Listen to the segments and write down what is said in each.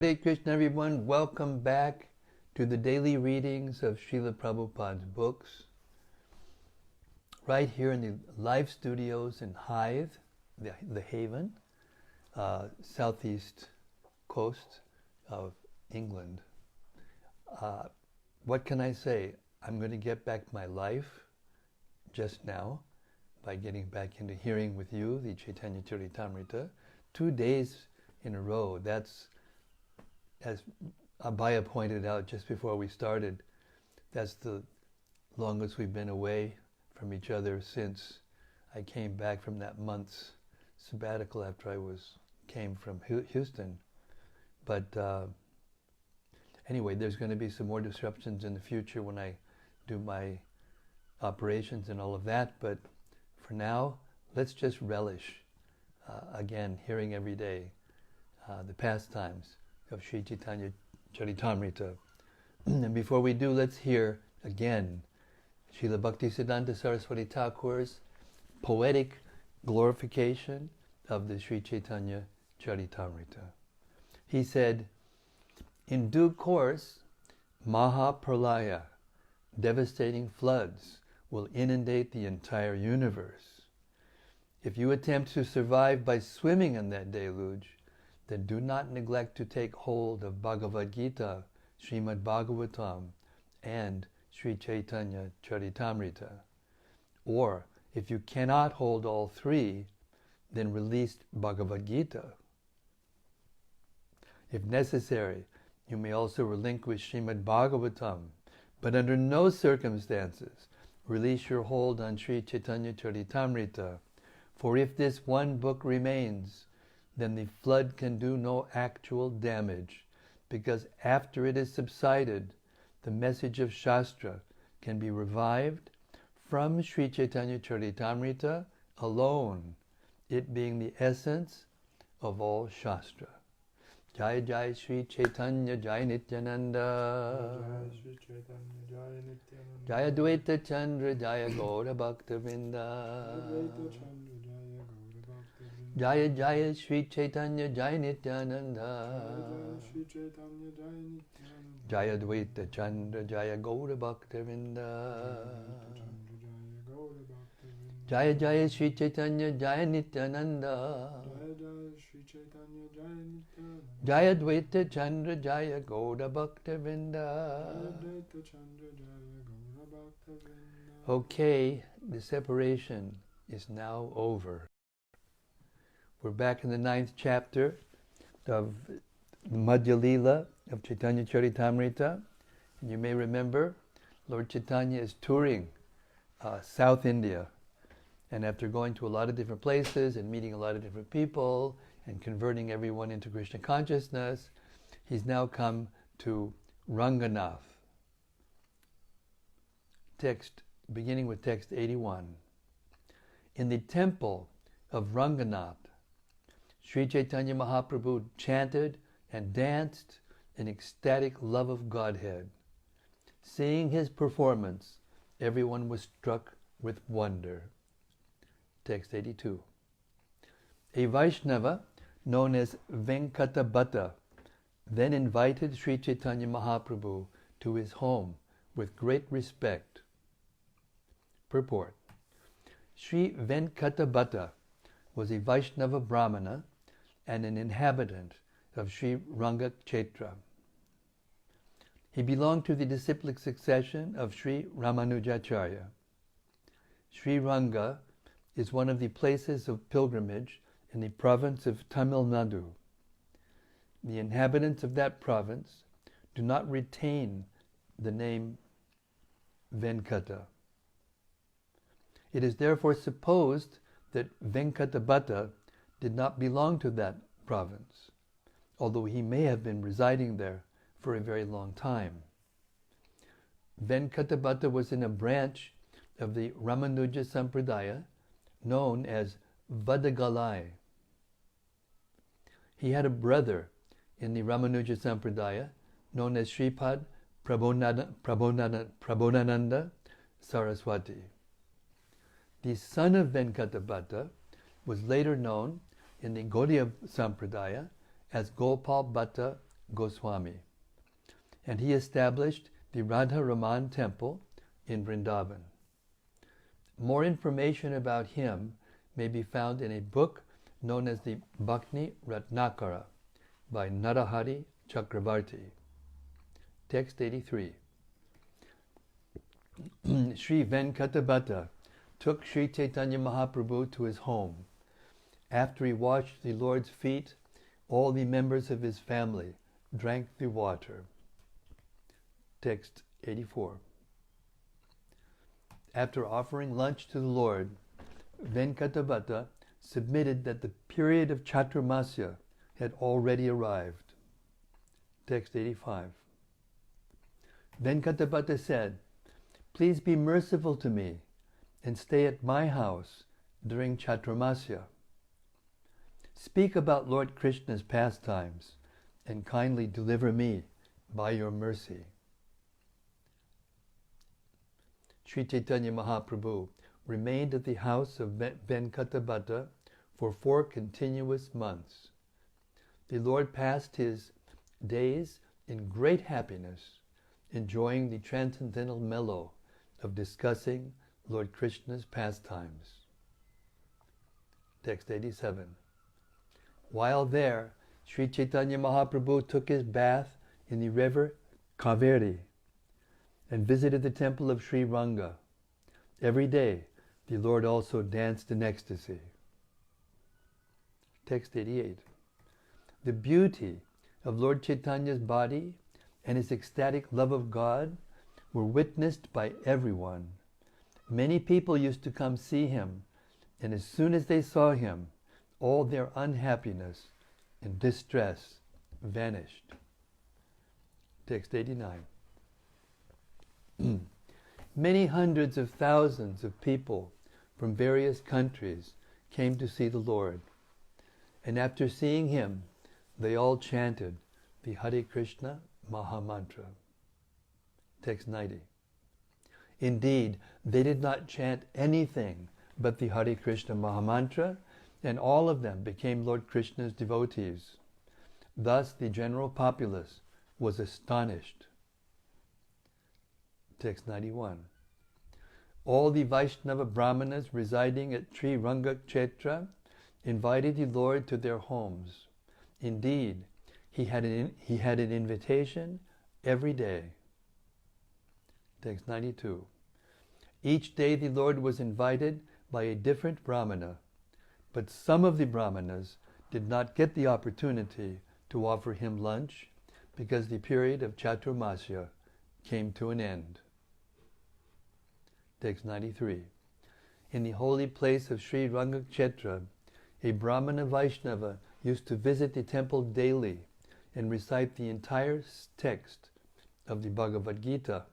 Hare Krishna, everyone. Welcome back to the daily readings of Srila Prabhupada's books. Right here in the live studios in Hythe, the Haven, southeast coast of England. What can I say? I'm going to get back my life just now by getting back into hearing with you the Caitanya-caritämrta. 2 days in a row. That's, as Abhaya pointed out just before we started, that's the longest we've been away from each other since I came back from that month's sabbatical after I came from Houston. But anyway, there's going to be some more disruptions in the future when I do my operations and all of that. But for now, let's just relish again, hearing every day the pastimes of Sri Caitanya-caritämrta. And before we do, let's hear again Srila Bhaktisiddhanta Saraswati Thakur's poetic glorification of the Sri Caitanya-caritämrta. He said, "In due course, Mahäprabhu, devastating floods, will inundate the entire universe. If you attempt to survive by swimming in that deluge, then do not neglect to take hold of Bhagavad Gita, Srimad Bhagavatam, and Sri Caitanya-caritämrta. Or, if you cannot hold all three, then release Bhagavad Gita. If necessary, you may also relinquish Srimad Bhagavatam, but under no circumstances release your hold on Sri Caitanya-caritämrta, for if this one book remains, then the flood can do no actual damage, because after it has subsided, the message of Shastra can be revived from Sri Caitanya-caritämrta alone, it being the essence of all Shastra." Jai Jai Sri Chaitanya Jai Nityananda, Jaya Dvaita Chandra Jaya Gaura Bhakta Vrinda, Jaya Jaya Sri Chaitanya Jai Nityananda, Jaya Dvaita Chandra Jaya Gaura Bhakta Vrinda, Jaya Jaya Sri Chaitanya Jaya Nityananda, Jaya Dvaita Chandra Jaya Gaura Bhakta Vrinda. Okay, the separation is now over. We're back in the 9th chapter of Madhya-lila of Caitanya-caritämrta. And you may remember, Lord Chaitanya is touring South India. And after going to a lot of different places and meeting a lot of different people and converting everyone into Krishna consciousness, he's now come to Ranganath. Beginning with text 81. In the temple of Ranganath, Sri Chaitanya Mahäprabhu chanted and danced in ecstatic love of Godhead. Seeing his performance, everyone was struck with wonder. Text 82. A Vaishnava known as Venkatabhatta then invited Sri Chaitanya Mahäprabhu to his home with great respect. Purport. Sri Venkatabhatta was a Vaishnava Brahmana and an inhabitant of Sri Ranga Kshetra. He belonged to the disciplic succession of Sri Ramanujacharya. Sri Ranga is one of the places of pilgrimage in the province of Tamil Nadu. The inhabitants of that province do not retain the name Venkata. It is therefore supposed that Venkatabhatta did not belong to that province, although he may have been residing there for a very long time. Venkatabhatta was in a branch of the Ramanuja Sampradaya known as Vadagalai. He had a brother in the Ramanuja Sampradaya known as Sripad Prabodhananda Saraswati. The son of Venkatabhatta was later known in the Gaudiya Sampradaya as Gopal Bhatta Goswami, and he established the Radha Raman temple in Vrindavan. More information about him may be found in a book known as the Bhakti Ratnakara by Narahari Chakravarti. Text 83. Sri Venkatabhatta took Sri Caitanya Mahaprabhu to his home. After he washed the Lord's feet, all the members of his family drank the water. Text 84. After offering lunch to the Lord, Venkatabhatta submitted that the period of Chaturmasya had already arrived. Text 85. Venkatabhatta said, "Please be merciful to me and stay at my house during Chaturmasya. Speak about Lord Krishna's pastimes and kindly deliver me by your mercy." Sri Caitanya Mahaprabhu remained at the house of Venkatabhatta for 4 continuous months. The Lord passed his days in great happiness, enjoying the transcendental mellow of discussing Lord Krishna's pastimes. Text 87. While there, Sri Caitanya Mahaprabhu took his bath in the river Kaveri and visited the temple of Sri Ranga. Every day, the Lord also danced in ecstasy. Text 88. The beauty of Lord Chaitanya's body and his ecstatic love of God were witnessed by everyone. Many people used to come see him, and as soon as they saw him, all their unhappiness and distress vanished. Text 89. Many hundreds of thousands of people from various countries came to see the Lord, and after seeing him, they all chanted the Hare Krishna Mahamantra. Text 90. Indeed, they did not chant anything but the Hare Krishna Mahamantra, and all of them became Lord Krishna's devotees. Thus the general populace was astonished. Text 91. All the Vaishnava Brahmanas residing at Sri Rangakshetra invited the Lord to their homes. Indeed, he had an invitation every day. Text 92. Each day the Lord was invited by a different Brahmana, but some of the Brahmanas did not get the opportunity to offer him lunch because the period of Chaturmasya came to an end. Text 93. In the holy place of Sri Rangakshetra, a Brahmana Vaishnava used to visit the temple daily and recite the entire text of the Bhagavad Gita.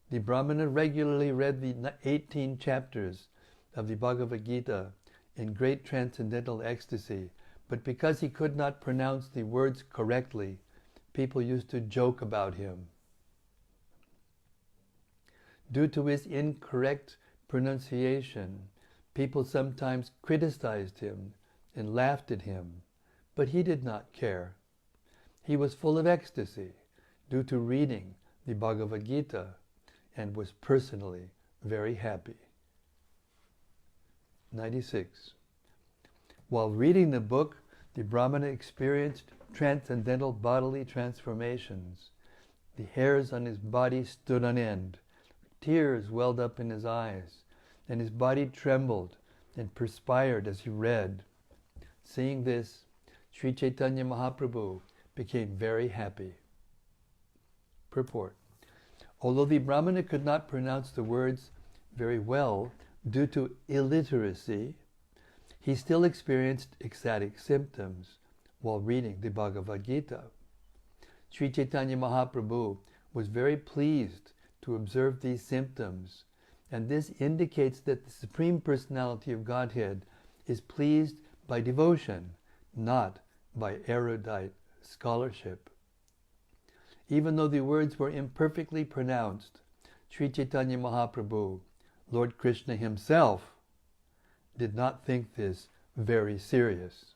The Brahmana regularly read the 18 chapters of the Bhagavad Gita in great transcendental ecstasy, but because he could not pronounce the words correctly, people used to joke about him. Due to his incorrect pronunciation, people sometimes criticized him and laughed at him, but he did not care. He was full of ecstasy due to reading the Bhagavad Gita and was personally very happy. 96. While reading the book, the Brahmana experienced transcendental bodily transformations. The hairs on his body stood on end, tears welled up in his eyes, and his body trembled and perspired as he read. Seeing this, Sri Caitanya Mahaprabhu became very happy. Purport. Although the Brahmana could not pronounce the words very well due to illiteracy, he still experienced ecstatic symptoms while reading the Bhagavad Gita. Sri Caitanya Mahaprabhu was very pleased to observe these symptoms, and this indicates that the Supreme Personality of Godhead is pleased by devotion, not by erudite scholarship. Even though the words were imperfectly pronounced, Sri Caitanya Mahaprabhu, Lord Krishna himself, did not think this very serious.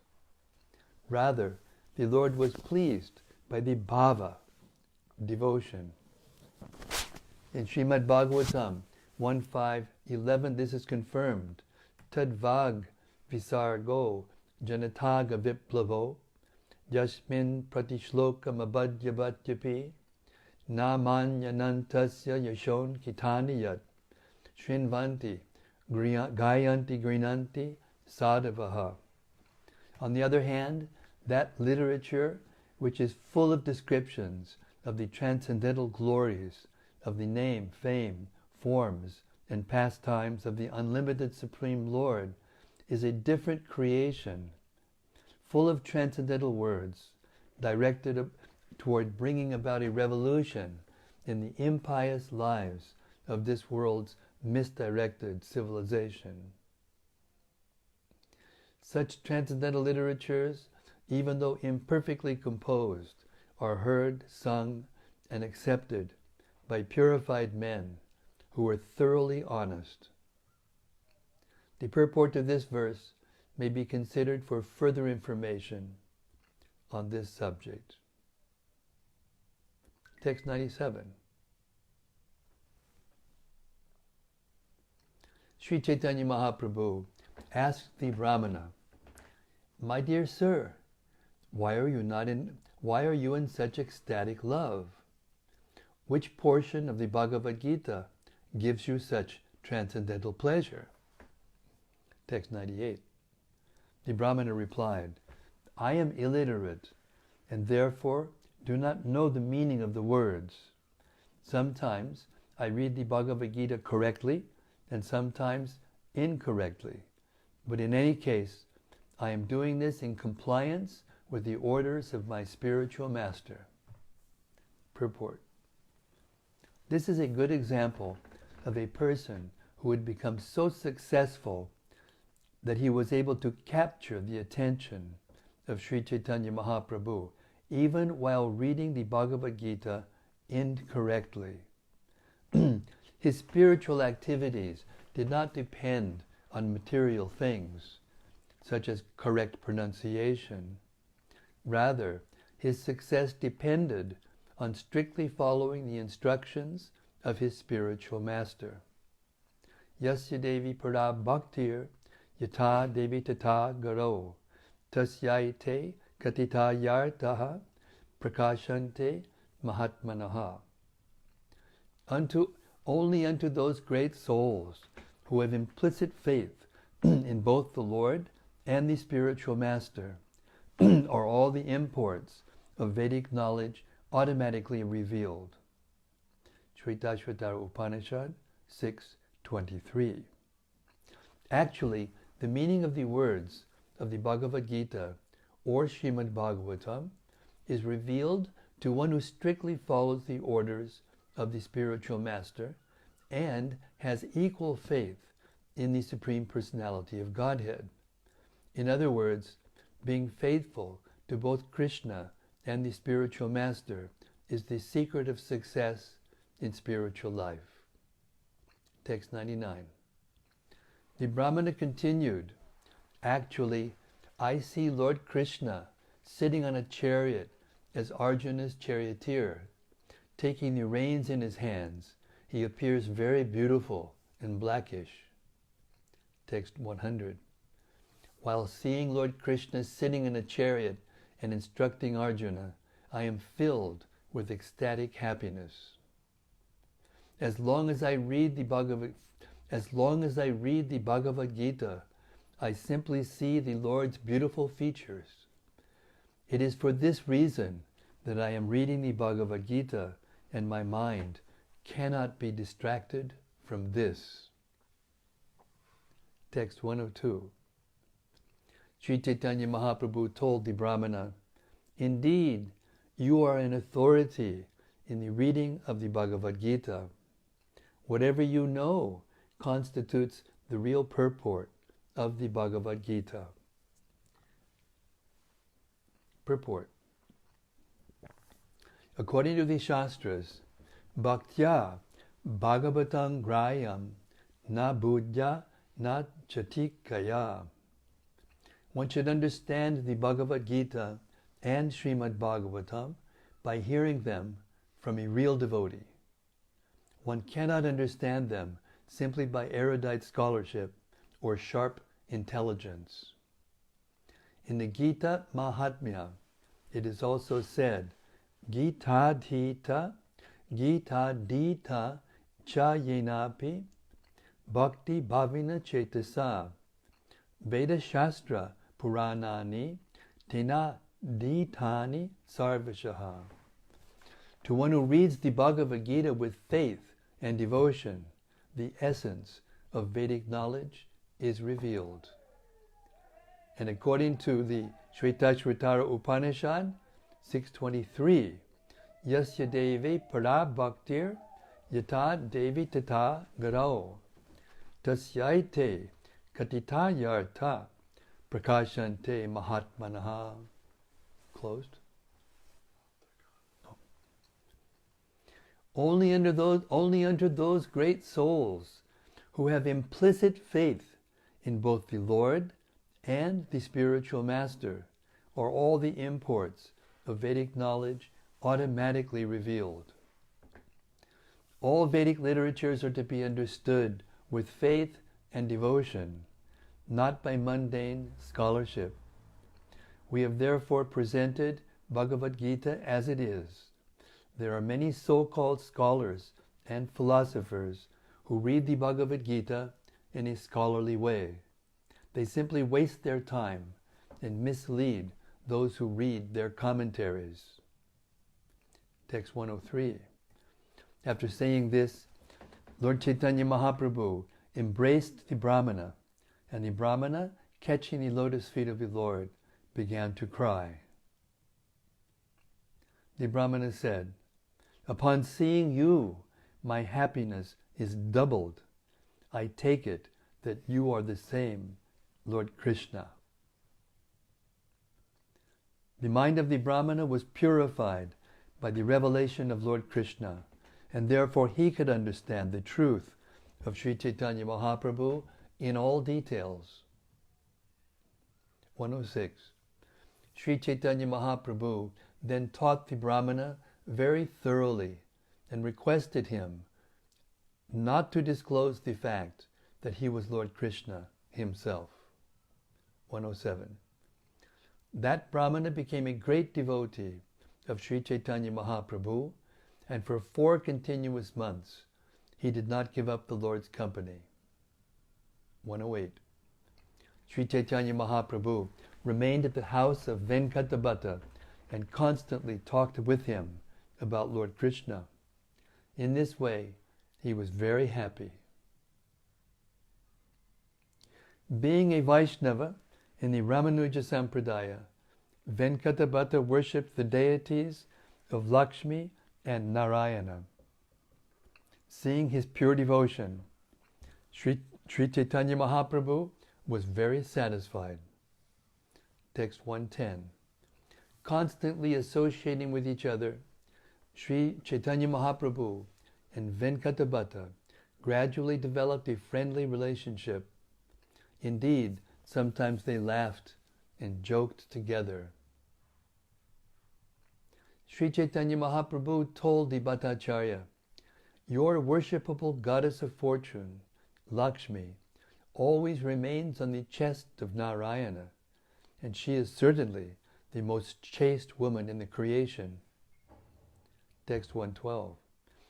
Rather, the Lord was pleased by the bhava, devotion. In Srimad Bhagavatam 1.5.11, this is confirmed. Tadvag visargo janataga viplavo yasmin pratishloka mabhadyavatyapi namanyanantasya yashon kitaniyat shrinvanti gayanti grinanti sadhavaha. On the other hand, that literature which is full of descriptions of the transcendental glories of the name, fame, forms, and pastimes of the unlimited Supreme Lord is a different creation, full of transcendental words, directed toward bringing about a revolution in the impious lives of this world's misdirected civilization. Such transcendental literatures, even though imperfectly composed, are heard, sung, and accepted by purified men who are thoroughly honest. The purport of this verse may be considered for further information on this subject. Text 97. Sri Caitanya Mahaprabhu asked the Brahmana, "My dear sir, why are you in such ecstatic love? Which portion of the Bhagavad Gita gives you such transcendental pleasure?" Text 98. The Brahmana replied, "I am illiterate and therefore do not know the meaning of the words. Sometimes I read the Bhagavad Gita correctly and sometimes incorrectly. But in any case, I am doing this in compliance with the orders of my spiritual master." Purport. This is a good example of a person who had become so successful that he was able to capture the attention of Sri Caitanya Mahaprabhu even while reading the Bhagavad Gita incorrectly. His spiritual activities did not depend on material things, such as correct pronunciation. Rather, his success depended on strictly following the instructions of his spiritual master. Yasya Devi Para Bhaktir Yata Devi Tata Garo Tasyaite Katitayartaha Prakashante Mahatmanaha. Only unto those great souls who have implicit faith in both the Lord and the spiritual master are all the imports of Vedic knowledge automatically revealed. Shvetashvatara Upanishad 6.23. Actually, the meaning of the words of the Bhagavad Gita or Srimad Bhagavatam is revealed to one who strictly follows the orders of the spiritual master and has equal faith in the Supreme Personality of Godhead. In other words, being faithful to both Krishna and the spiritual master is the secret of success in spiritual life. Text 99. The Brahmana continued, "Actually, I see Lord Krishna sitting on a chariot as Arjuna's charioteer. Taking the reins in his hands, he appears very beautiful and blackish." Text 100. While seeing Lord Krishna sitting in a chariot and instructing Arjuna, I am filled with ecstatic happiness. As long as I read the Bhagavad Gita, I simply see the Lord's beautiful features. It is for this reason that I am reading the Bhagavad Gita and my mind cannot be distracted from this. Text 102. Sri Caitanya Mahaprabhu told the Brahmana, "Indeed, you are an authority in the reading of the Bhagavad Gita. Whatever you know constitutes the real purport of the Bhagavad Gita." Purport. According to the Shastras, Bhaktya Bhagavatam Grayam Na Buddhya Na Chatikaya. One should understand the Bhagavad Gita and Srimad Bhagavatam by hearing them from a real devotee. One cannot understand them simply by erudite scholarship or sharp intelligence. In the Gita Mahatmya, it is also said, Gita Dita cha yenapi bhakti bhavina chetasa Veda Shastra Puranani Tena Ditani Sarvashaha. To one who reads the Bhagavad Gita with faith and devotion, the essence of Vedic knowledge is revealed. And according to the Shvetashvatara Upanishad 623, Yasya Devi Para Bhaktir Yata Devi Tata Garo Tasyaite Caitanya-caritämrta Prakashante Mahatmanaha. Closed. Only under those great souls who have implicit faith in both the Lord and the spiritual master are all the imports of Vedic knowledge automatically revealed. All Vedic literatures are to be understood with faith and devotion, not by mundane scholarship. We have therefore presented Bhagavad Gita as it is. There are many so-called scholars and philosophers who read the Bhagavad Gita in a scholarly way. They simply waste their time and mislead those who read their commentaries. Text 103. After saying this, Lord Chaitanya Mahaprabhu embraced the Brahmana, and the Brahmana, catching the lotus feet of the Lord, began to cry. The Brahmana said, "Upon seeing you, my happiness is doubled. I take it that you are the same Lord Krishna." The mind of the Brahmana was purified by the revelation of Lord Krishna, and therefore he could understand the truth of Sri Chaitanya Mahaprabhu in all details. 106. Sri Chaitanya Mahaprabhu then taught the Brahmana very thoroughly and requested him not to disclose the fact that he was Lord Krishna himself. 107. That Brahmana became a great devotee of Sri Chaitanya Mahaprabhu, and for 4 continuous months he did not give up the Lord's company. 108. Sri Chaitanya Mahaprabhu remained at the house of Venkatabhatta and constantly talked with him about Lord Krishna. In this way, he was very happy. Being a Vaishnava in the Ramanuja Sampradaya, Venkatabhatta worshipped the deities of Lakshmi and Narayana. Seeing his pure devotion, Sri Chaitanya Mahaprabhu was very satisfied. Text 110. Constantly associating with each other, Sri Chaitanya Mahaprabhu and Venkatabhatta gradually developed a friendly relationship. Indeed, sometimes they laughed and joked together. Sri Chaitanya Mahaprabhu told the Bhattacharya, "Your worshipable goddess of fortune, Lakshmi, always remains on the chest of Narayana, and she is certainly the most chaste woman in the creation." Text 112.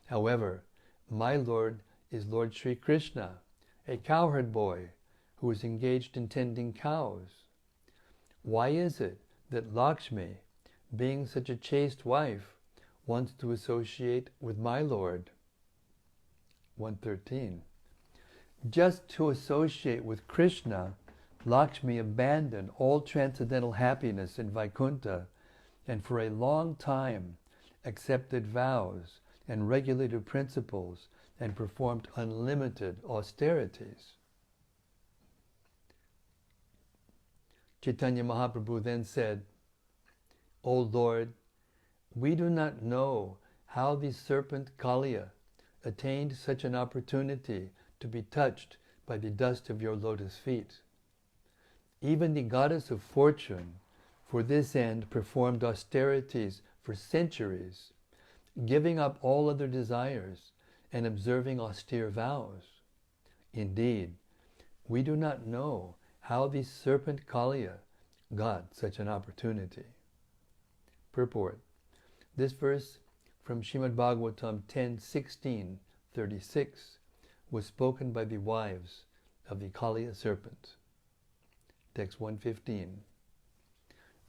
However, my Lord is Lord Sri Krishna, a cowherd boy who is engaged in tending cows. Why is it that Lakshmi, being such a chaste wife, wants to associate with my Lord? 113. Just to associate with Krishna, Lakshmi abandoned all transcendental happiness in Vaikuntha and for a long time accepted vows and regulated principles and performed unlimited austerities. Chaitanya Mahaprabhu then said, "O Lord, we do not know how the serpent Kaliya attained such an opportunity to be touched by the dust of your lotus feet. Even the goddess of fortune, for this end performed austerities for centuries, giving up all other desires and observing austere vows. Indeed, we do not know how the serpent Kaliya got such an opportunity. Purport. This verse from Srimad Bhagavatam 10:16-36 was spoken by the wives of the Kaliya serpent. Text 115.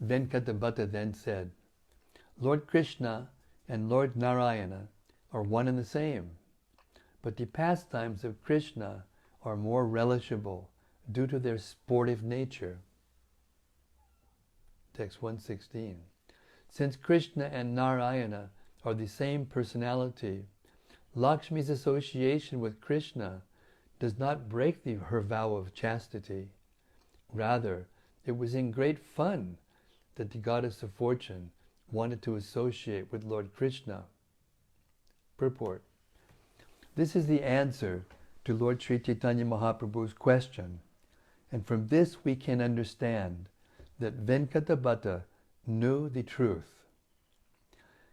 Venkatabhatta then said, Lord Krishna and Lord Narayana are one and the same, but the pastimes of Krishna are more relishable due to their sportive nature. Text 116. Since Krishna and Narayana are the same personality, Lakshmi's association with Krishna does not break her vow of chastity. Rather, it was in great fun that the goddess of fortune wanted to associate with Lord Krishna. Purport. This is the answer to Lord Sri Caitanya Mahaprabhu's question, and from this we can understand that Venkatabhatta knew the truth.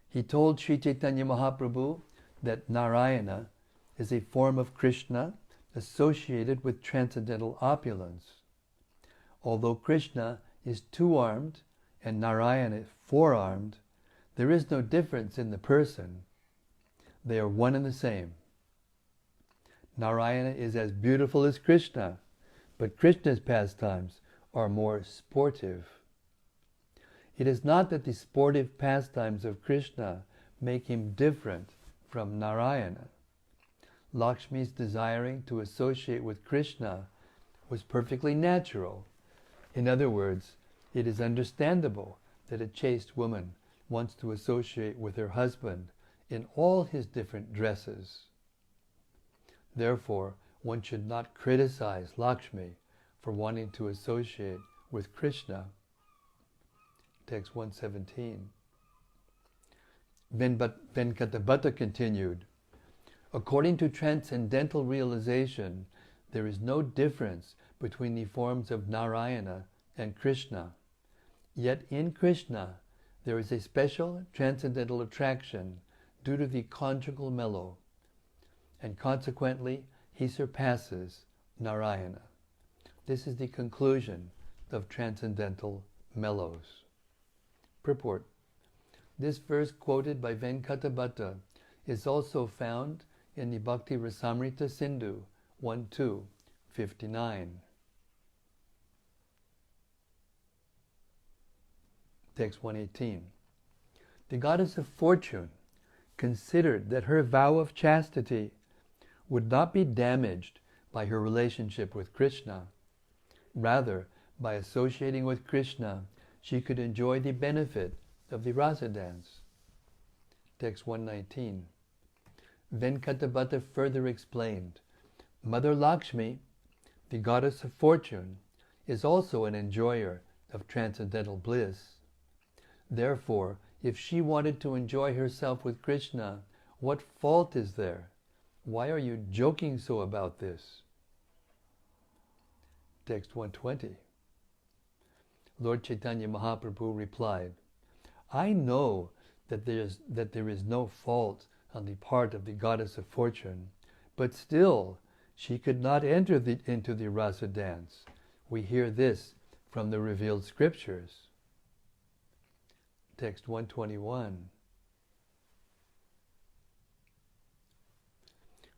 He told Sri Caitanya Mahaprabhu that Narayana is a form of Krishna associated with transcendental opulence. Although Krishna is two-armed and Narayana is four-armed, there is no difference in the person. They are one and the same. Narayana is as beautiful as Krishna, but Krishna's pastimes are more sportive. It is not that the sportive pastimes of Krishna make him different from Narayana. Lakshmi's desiring to associate with Krishna was perfectly natural. In other words, it is understandable that a chaste woman wants to associate with her husband in all his different dresses. Therefore, one should not criticize Lakshmi for wanting to associate with Krishna. Text 117. Venkatabhatta continued, according to transcendental realization, there is no difference between the forms of Narayana and Krishna. Yet in Krishna, there is a special transcendental attraction due to the conjugal mellow, and consequently, he surpasses Narayana. This is the conclusion of transcendental mellows. Purport. This verse quoted by Venkatabhatta is also found in the Bhakti Rasamrita Sindhu 1.2.59. Text 118. The goddess of fortune considered that her vow of chastity would not be damaged by her relationship with Krishna. Rather, by associating with Krishna, she could enjoy the benefit of the rasa dance. Text 119. Venkatabhatta further explained, Mother Lakshmi, the goddess of fortune, is also an enjoyer of transcendental bliss. Therefore, if she wanted to enjoy herself with Krishna, what fault is there? Why are you joking so about this? Text 120. Lord Chaitanya Mahaprabhu replied, I know that there is no fault on the part of the goddess of fortune, but still she could not enter into the rasa dance. We hear this from the revealed scriptures. Text 121.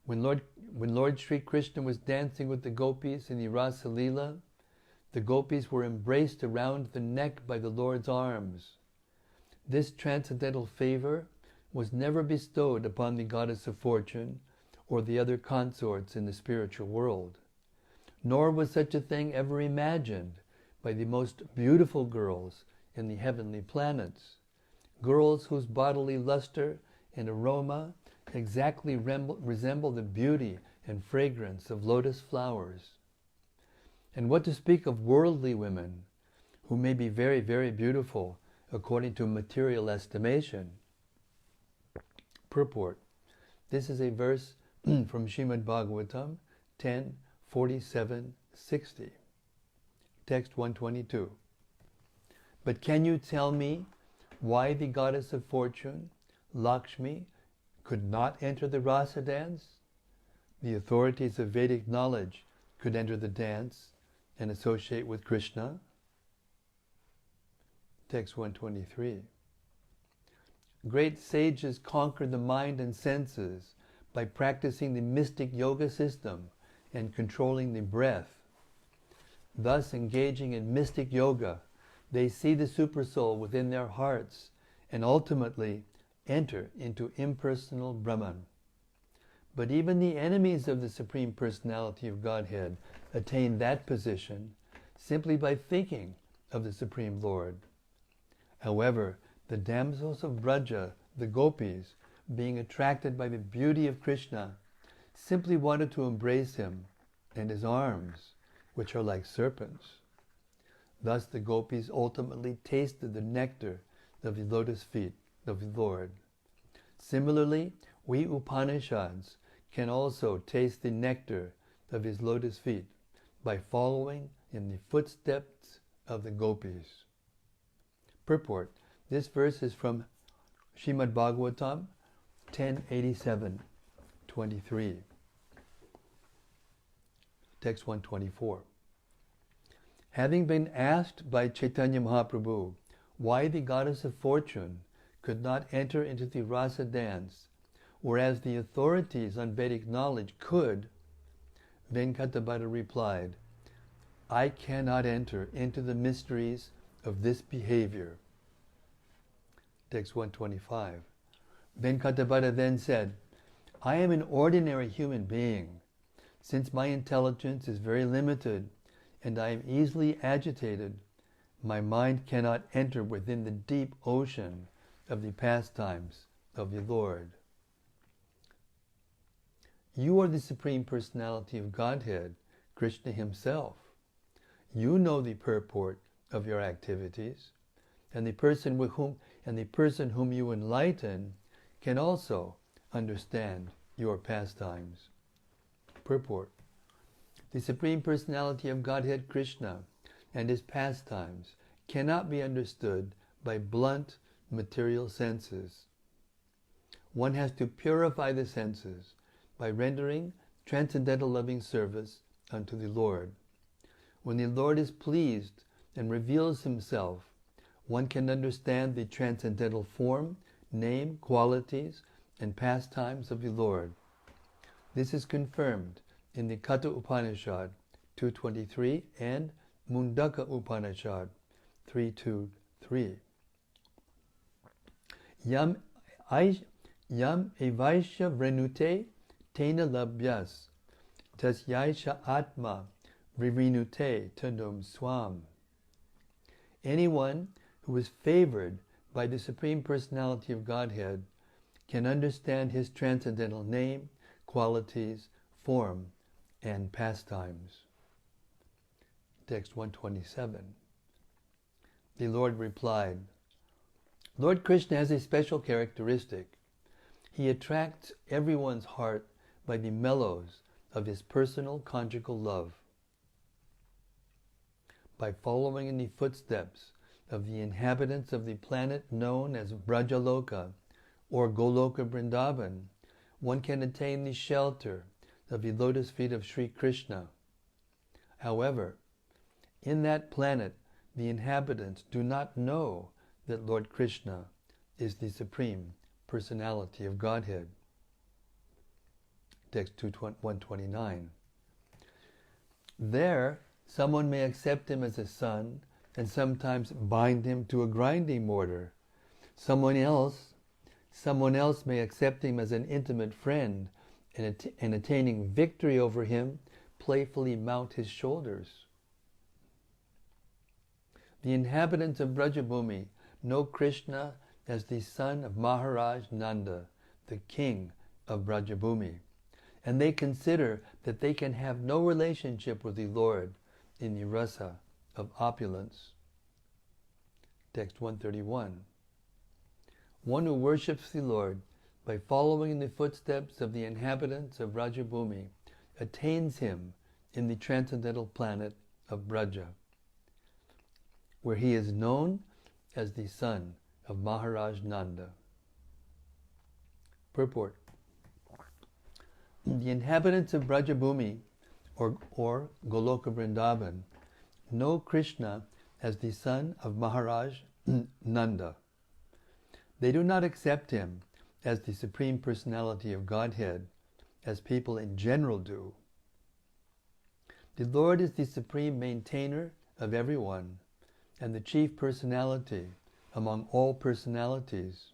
When Lord Sri Krishna was dancing with the gopis in the Rasa-lila, the gopis were embraced around the neck by the Lord's arms. This transcendental favor was never bestowed upon the goddess of fortune or the other consorts in the spiritual world, nor was such a thing ever imagined by the most beautiful girls in the heavenly planets, girls whose bodily luster and aroma exactly resemble the beauty and fragrance of lotus flowers. And what to speak of worldly women, who may be very, very beautiful according to material estimation. Purport. This is a verse from Srimad Bhagavatam 10:47-60. Text 122. But can you tell me why the goddess of fortune, Lakshmi, could not enter the rasa dance? The authorities of Vedic knowledge could enter the dance and associate with Krishna. Text 123. Great sages conquer the mind and senses by practicing the mystic yoga system and controlling the breath. Thus, engaging in mystic yoga, they see the supersoul within their hearts and ultimately enter into impersonal Brahman. But even the enemies of the Supreme Personality of Godhead attain that position simply by thinking of the Supreme Lord. However, the damsels of Braja, the gopis, being attracted by the beauty of Krishna, simply wanted to embrace him and his arms, which are like serpents. Thus the gopis ultimately tasted the nectar of the lotus feet of the Lord. Similarly, we Upanishads can also taste the nectar of his lotus feet by following in the footsteps of the gopis. Purport. This verse is from Srimad Bhagavatam 1087-23. Text 124. Having been asked by Caitanya Mahaprabhu why the goddess of fortune could not enter into the rasa dance, whereas the authorities on Vedic knowledge could, Venkatabhata replied, I cannot enter into the mysteries of this behavior. Text 125. Venkatabhata then said, I am an ordinary human being. Since my intelligence is very limited and I am easily agitated, my mind cannot enter within the deep ocean of the pastimes of the Lord. You are the Supreme Personality of Godhead, Krishna himself. You know the purport of your activities, and the person whom you enlighten can also understand your pastimes. Purport. The Supreme Personality of Godhead Krishna and his pastimes cannot be understood by blunt material senses. One has to purify the senses by rendering transcendental loving service unto the Lord. When the Lord is pleased and reveals himself, one can understand the transcendental form, name, qualities, and pastimes of the Lord. This is confirmed in the Katha Upanishad 223 and Mundaka Upanishad 323. Yam evaisha vrenute tena labhyas tasyaisha atma vrinute tandum swam. Anyone who is favored by the Supreme Personality of Godhead can understand his transcendental name, qualities, form, and pastimes. Text 127. The Lord replied, Lord Krishna has a special characteristic. He attracts everyone's heart by the mellows of his personal conjugal love. By following in the footsteps of the inhabitants of the planet known as Brajaloka or Goloka Vrindavan, one can attain the shelter of the lotus feet of Sri Krishna. However, in that planet, the inhabitants do not know that Lord Krishna is the Supreme Personality of Godhead. Text 129. There, someone may accept him as a son and sometimes bind him to a grinding mortar. Someone else may accept him as an intimate friend and attaining victory over him, playfully mount his shoulders. The inhabitants of Brajabhumi know Krishna as the son of Maharaj Nanda, the king of Brajabhumi, and they consider that they can have no relationship with the Lord in the rasa of opulence. Text 131. One who worships the Lord by following in the footsteps of the inhabitants of Brajabhumi attains him in the transcendental planet of Braja, where he is known as the son of Maharaj Nanda. Purport. The inhabitants of Brajabhumi, or Goloka Vrindavan, know Krishna as the son of Maharaj Nanda. They do not accept him as the Supreme Personality of Godhead, as people in general do. The Lord is the supreme maintainer of everyone, and the chief personality among all personalities.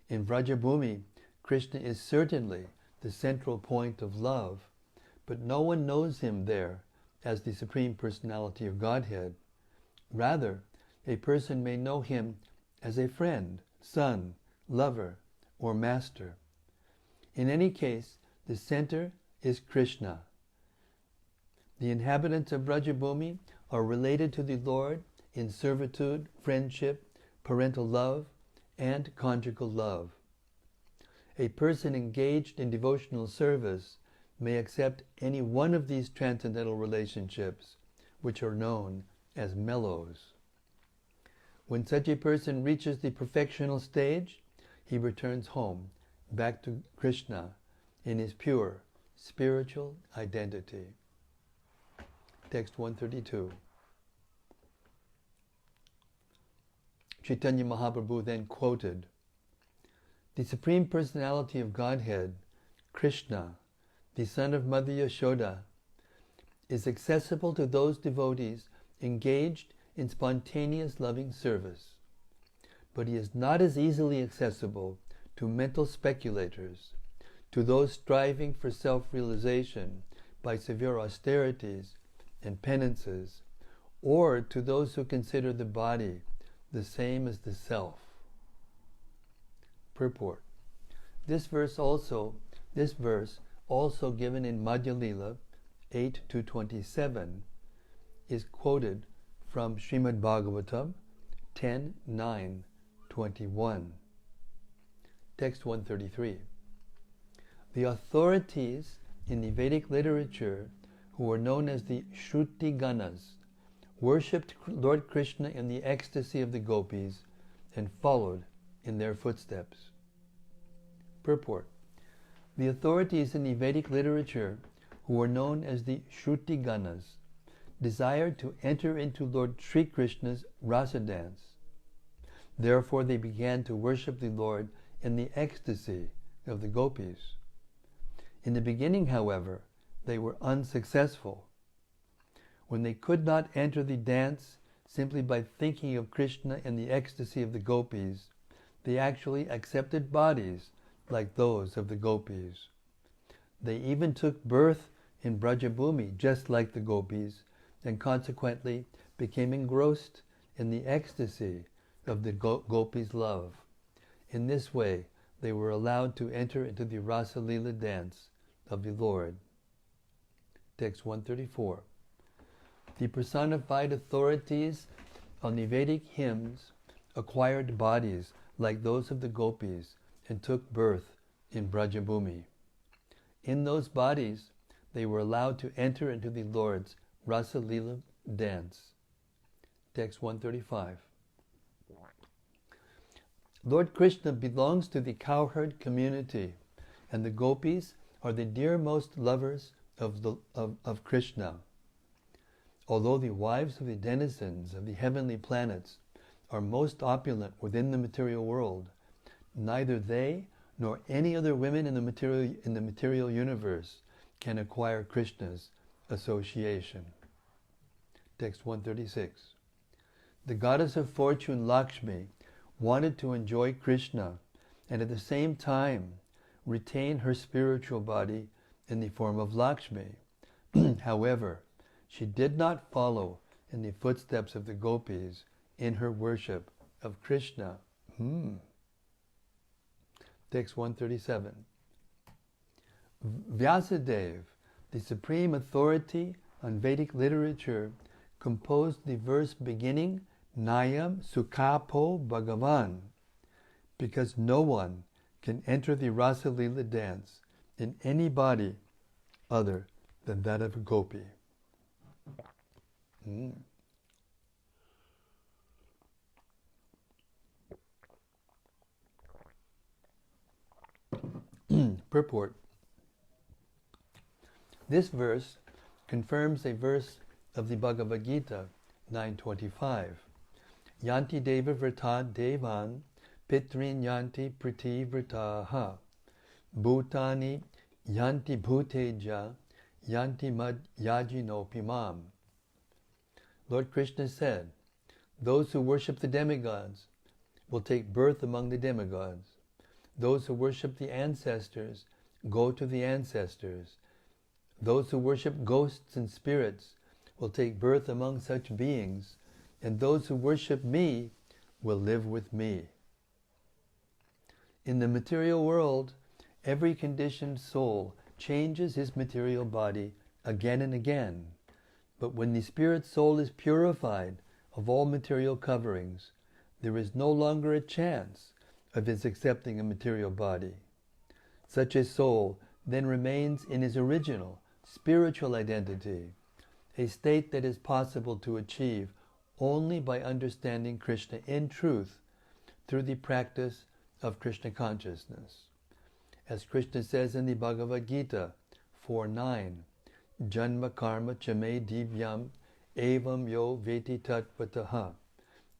In Vrajabhumi, Krishna is certainly the central point of love, but no one knows him there as the Supreme Personality of Godhead. Rather, a person may know him as a friend, son, lover, or master. In any case, the center is Krishna. The inhabitants of Brajabhumi are related to the Lord in servitude, friendship, parental love, and conjugal love. A person engaged in devotional service may accept any one of these transcendental relationships, which are known as mellows. When such a person reaches the perfectional stage, he returns home, back to Krishna, in his pure spiritual identity. Text 132. Chaitanya Mahaprabhu then quoted, "The Supreme Personality of Godhead, Krishna, the son of Mother Yashoda, is accessible to those devotees engaged in spontaneous loving service. But he is not as easily accessible to mental speculators, to those striving for self-realization by severe austerities and penances, or to those who consider the body the same as the self." Purport. This verse also given in Madhya-lila 8-27 is quoted from Srimad Bhagavatam 10:9-21. Text 133. The authorities in the Vedic literature, who are known as the Shruti Ganas, worshipped Lord Krishna in the ecstasy of the gopis and followed in their footsteps. Purport. The authorities in the Vedic literature, who are known as the Shruti Ganas, desired to enter into Lord Sri Krishna's rasa dance. Therefore they began to worship the Lord in the ecstasy of the gopis. In the beginning, however, they were unsuccessful. When they could not enter the dance simply by thinking of Krishna in the ecstasy of the gopis, they actually accepted bodies like those of the gopis. They even took birth in Brajabhumi just like the gopis, and consequently became engrossed in the ecstasy of the gopis' love. In this way, they were allowed to enter into the Rasa-lila dance of the Lord. Text 134. The personified authorities on the Vedic hymns acquired bodies like those of the gopis and took birth in Brajabhumi. In those bodies, they were allowed to enter into the Lord's Rasa-lila dance. Text 135. Lord Krishna belongs to the cowherd community, and the gopis are the dearmost lovers of Krishna. Although the wives of the denizens of the heavenly planets are most opulent within the material world, neither they nor any other women in the material universe can acquire Krishna's association. Text 136. The goddess of fortune Lakshmi wanted to enjoy Krishna and at the same time retain her spiritual body in the form of Lakshmi. However, she did not follow in the footsteps of the gopis in her worship of Krishna. Text 137. Vyasadeva, the supreme authority on Vedic literature, composed the verse beginning Nayam Sukhapo Bhagavan, because no one can enter the Rasa-lila dance in any body other than that of a gopi. Purport. This verse confirms a verse of the Bhagavad Gita 9.25. Yanti deva vrta devan pitrin yanti priti vrtaha bhutani yanti bhuteja yanti mad yajinopimam. Lord Krishna said, those who worship the demigods will take birth among the demigods. Those who worship the ancestors go to the ancestors. Those who worship ghosts and spirits will take birth among such beings, and those who worship me will live with me. In the material world, every conditioned soul changes his material body again and again. But when the spirit soul is purified of all material coverings, there is no longer a chance of his accepting a material body. Such a soul then remains in his original spiritual identity, a state that is possible to achieve only by understanding Krishna in truth through the practice of Krishna consciousness. As Krishna says in the Bhagavad Gita 4.9, Janma karma chame divyam evam yo veti tatvataha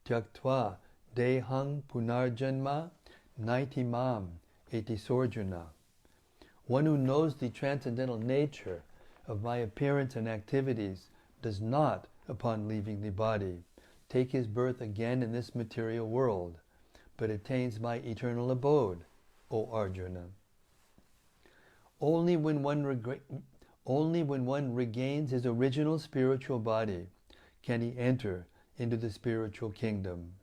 tyaktva dehang punarjanma naiti mam eti sorjuna. One who knows the transcendental nature of my appearance and activities does not, upon leaving the body, take his birth again in this material world, but attains my eternal abode, O Arjuna. Only when one regains his original spiritual body can he enter into the spiritual kingdom.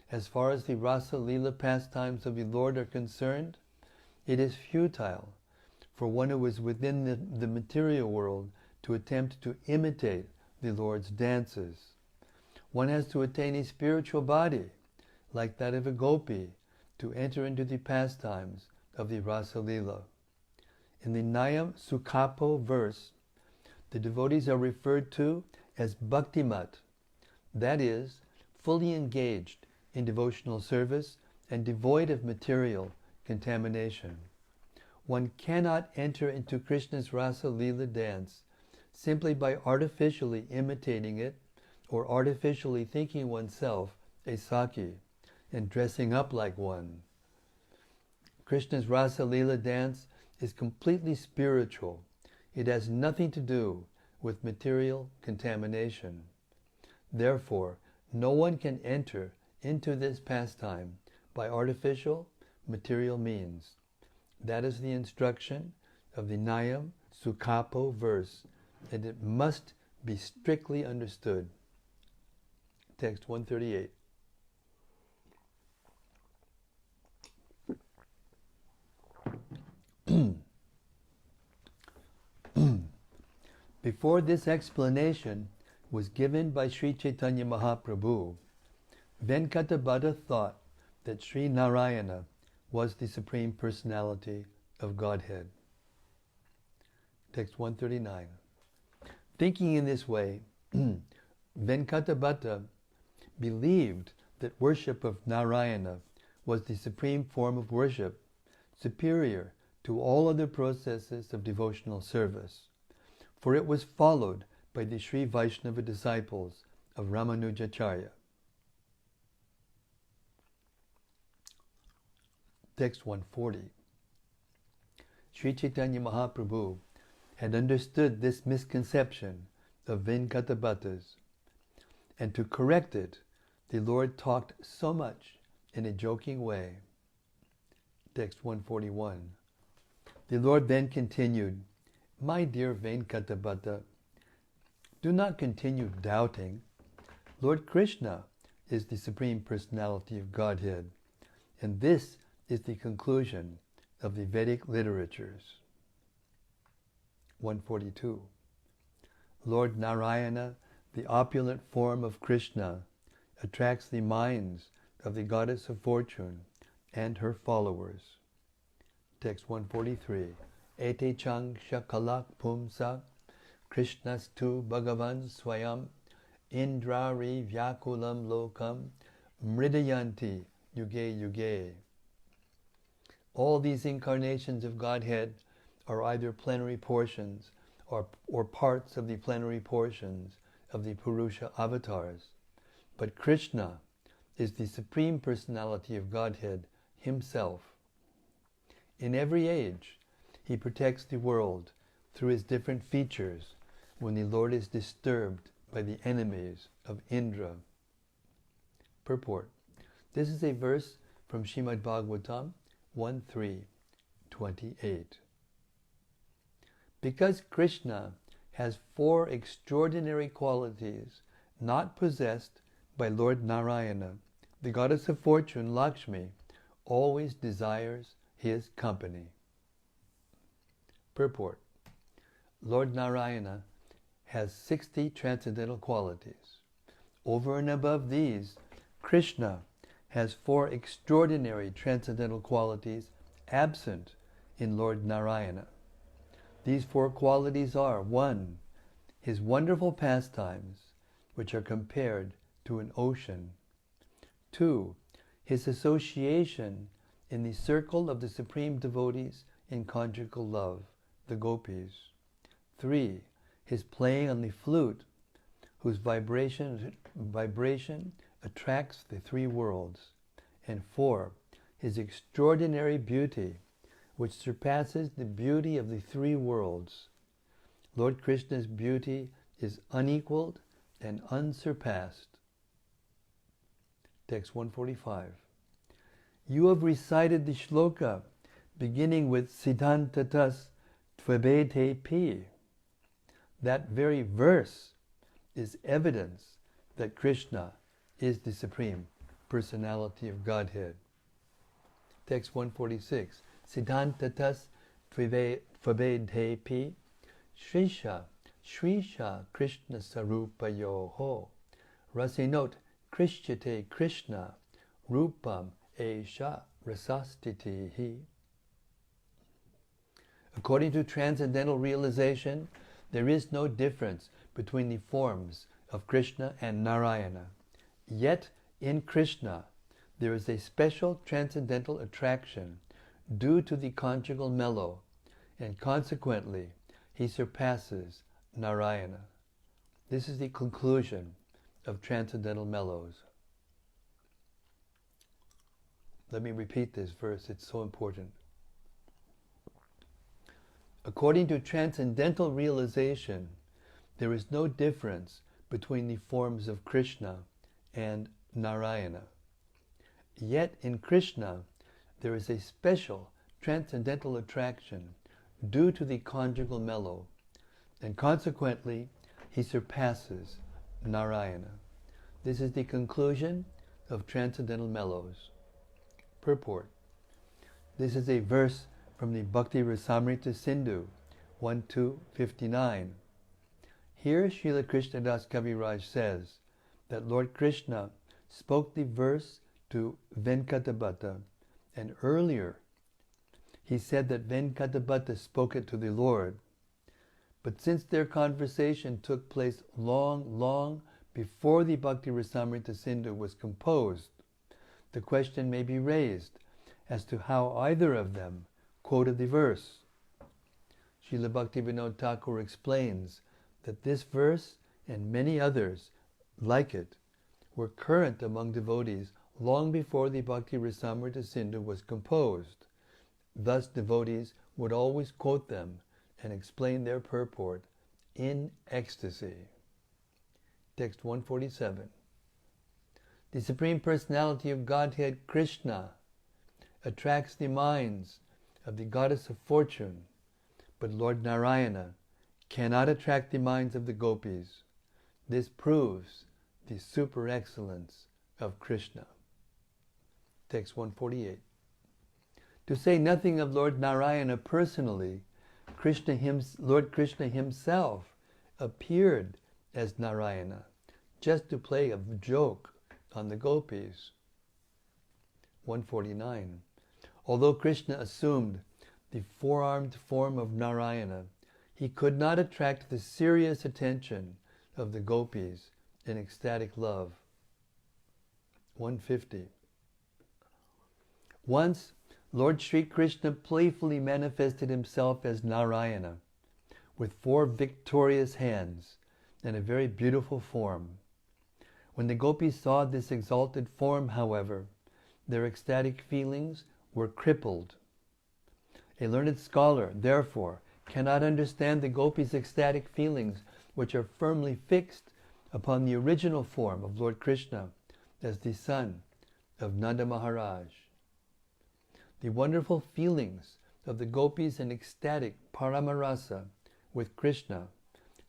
As far as the Rasa-lila pastimes of the Lord are concerned, it is futile for one who is within the material world to attempt to imitate the Lord's dances. One has to attain a spiritual body, like that of a gopi, to enter into the pastimes of the Rasa-lila. In the Nayam Sukapo verse, the devotees are referred to as bhaktimat, that is, fully engaged in devotional service and devoid of material contamination. One cannot enter into Krishna's Rasa-lila dance simply by artificially imitating it or artificially thinking oneself a Saki and dressing up like one. Krishna's Rasa-lila dance is completely spiritual. It has nothing to do with material contamination. Therefore, no one can enter into this pastime by artificial material means. That is the instruction of the Nayam Sukapo verse, and it must be strictly understood. Text 138. Before this explanation was given by Sri Caitanya Mahaprabhu, Venkatabhata thought that Sri Narayana was the Supreme Personality of Godhead. Text 139. Thinking in this way, Venkatabhata believed that worship of Narayana was the supreme form of worship, superior to all other processes of devotional service, for it was followed by the Sri Vaishnava disciples of Ramanujacharya. Text 140. Sri Caitanya Mahaprabhu had understood this misconception of Venkatabhata's, and to correct it, the Lord talked so much in a joking way. Text 141. The Lord then continued, My dear Venkatabhata, do not continue doubting. Lord Krishna is the Supreme Personality of Godhead, and this is the conclusion of the Vedic literatures. 142. Lord Narayana, the opulent form of Krishna, attracts the minds of the goddess of fortune and her followers. Text 143. Ete chang shakalak pumsa Krishnastu Bhagavan Swayam Indrari Vyakulam Lokam Mridayanti Yuge Yuge. All these incarnations of Godhead are either plenary portions or parts of the plenary portions of the Purusha avatars. But Krishna is the Supreme Personality of Godhead Himself. In every age, He protects the world through His different features when the Lord is disturbed by the enemies of Indra. Purport. This is a verse from Srimad Bhagavatam 1.3.28. Because Krishna has 4 extraordinary qualities not possessed by Lord Narayana, the goddess of fortune, Lakshmi, always desires his company. Purport. Lord Narayana has 60 transcendental qualities. Over and above these, Krishna has 4 extraordinary transcendental qualities absent in Lord Narayana. These 4 qualities are: 1. His wonderful pastimes, which are compared to an ocean. 2. His association in the circle of the supreme devotees in conjugal love, the gopis. 3. His playing on the flute, whose vibration attracts the 3 worlds. And 4. His extraordinary beauty, which surpasses the beauty of the 3 worlds. Lord Krishna's beauty is unequaled and unsurpassed. Text 145. You have recited the shloka beginning with Siddhantatas Tvabete Pi. That very verse is evidence that Krishna is the Supreme Personality of Godhead. Text 146. Siddhantatas Tvabete Pi Shrisha Krishna Sarupayoho Rasinot Krishyate Krishna Rupam Esha Rasastitihi. According to transcendental realization, there is no difference between the forms of Krishna and Narayana. Yet in Krishna there is a special transcendental attraction due to the conjugal mellow, and consequently he surpasses Narayana. This is the conclusion of transcendental mellows. Let me repeat this verse, it's so important. According to transcendental realization, there is no difference between the forms of Krishna and Narayana. Yet in Krishna, there is a special transcendental attraction due to the conjugal mellow, and consequently, he surpasses Narayana. This is the conclusion of transcendental mellows. Purport. This is a verse from the Bhakti Rasamrita Sindhu 1.2.59. Here Srila Krishnadas Kaviraj says that Lord Krishna spoke the verse to Venkatabhata, and earlier he said that Venkatabhata spoke it to the Lord. But since their conversation took place long before the Bhakti Rasamrita Sindhu was composed, the question may be raised as to how either of them quoted the verse. Srila Bhaktivinoda Thakur explains that this verse and many others like it were current among devotees long before the Bhakti Rasamrita Sindhu was composed. Thus devotees would always quote them and explain their purport in ecstasy. Text 147. The Supreme Personality of Godhead, Krishna, attracts the minds of the goddess of fortune, but Lord Narayana cannot attract the minds of the gopis. This proves the super excellence of Krishna. Text 148. To say nothing of Lord Narayana personally, Lord Krishna himself appeared as Narayana, just to play a joke on the gopis. 149. Although Krishna assumed the 4-armed form of Narayana, he could not attract the serious attention of the gopis in ecstatic love. 150. Once, Lord Sri Krishna playfully manifested himself as Narayana, with 4 victorious hands and a very beautiful form. When the gopis saw this exalted form, however, their ecstatic feelings were crippled. A learned scholar, therefore, cannot understand the gopis' ecstatic feelings, which are firmly fixed upon the original form of Lord Krishna as the son of Nanda Maharaj. The wonderful feelings of the gopis in ecstatic Paramarasa with Krishna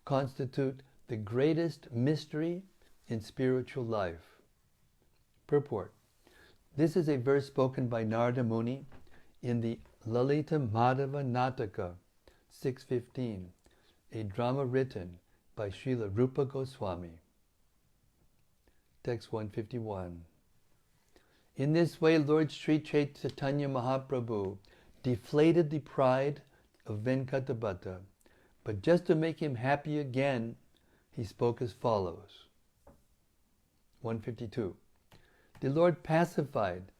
constitute the greatest mystery in spiritual life. Purport. This is a verse spoken by Narada Muni in the Lalita Madhava Nataka 6:15, a drama written by Srila Rupa Goswami. Text 151. In this way, Lord Sri Caitanya Mahaprabhu deflated the pride of Venkatabhatta, but just to make him happy again, he spoke as follows. 152. The Lord pacified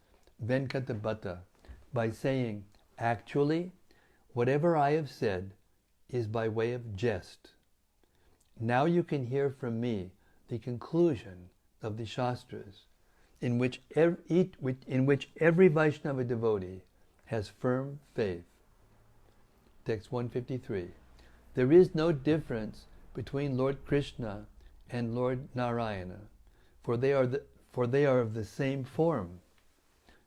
Venkatabhatta by saying, "Actually, whatever I have said is by way of jest. Now you can hear from me the conclusion of the Shastras, in which every Vaishnava devotee has firm faith." Text 153. There is no difference between Lord Krishna and Lord Narayana, for they are of the same form.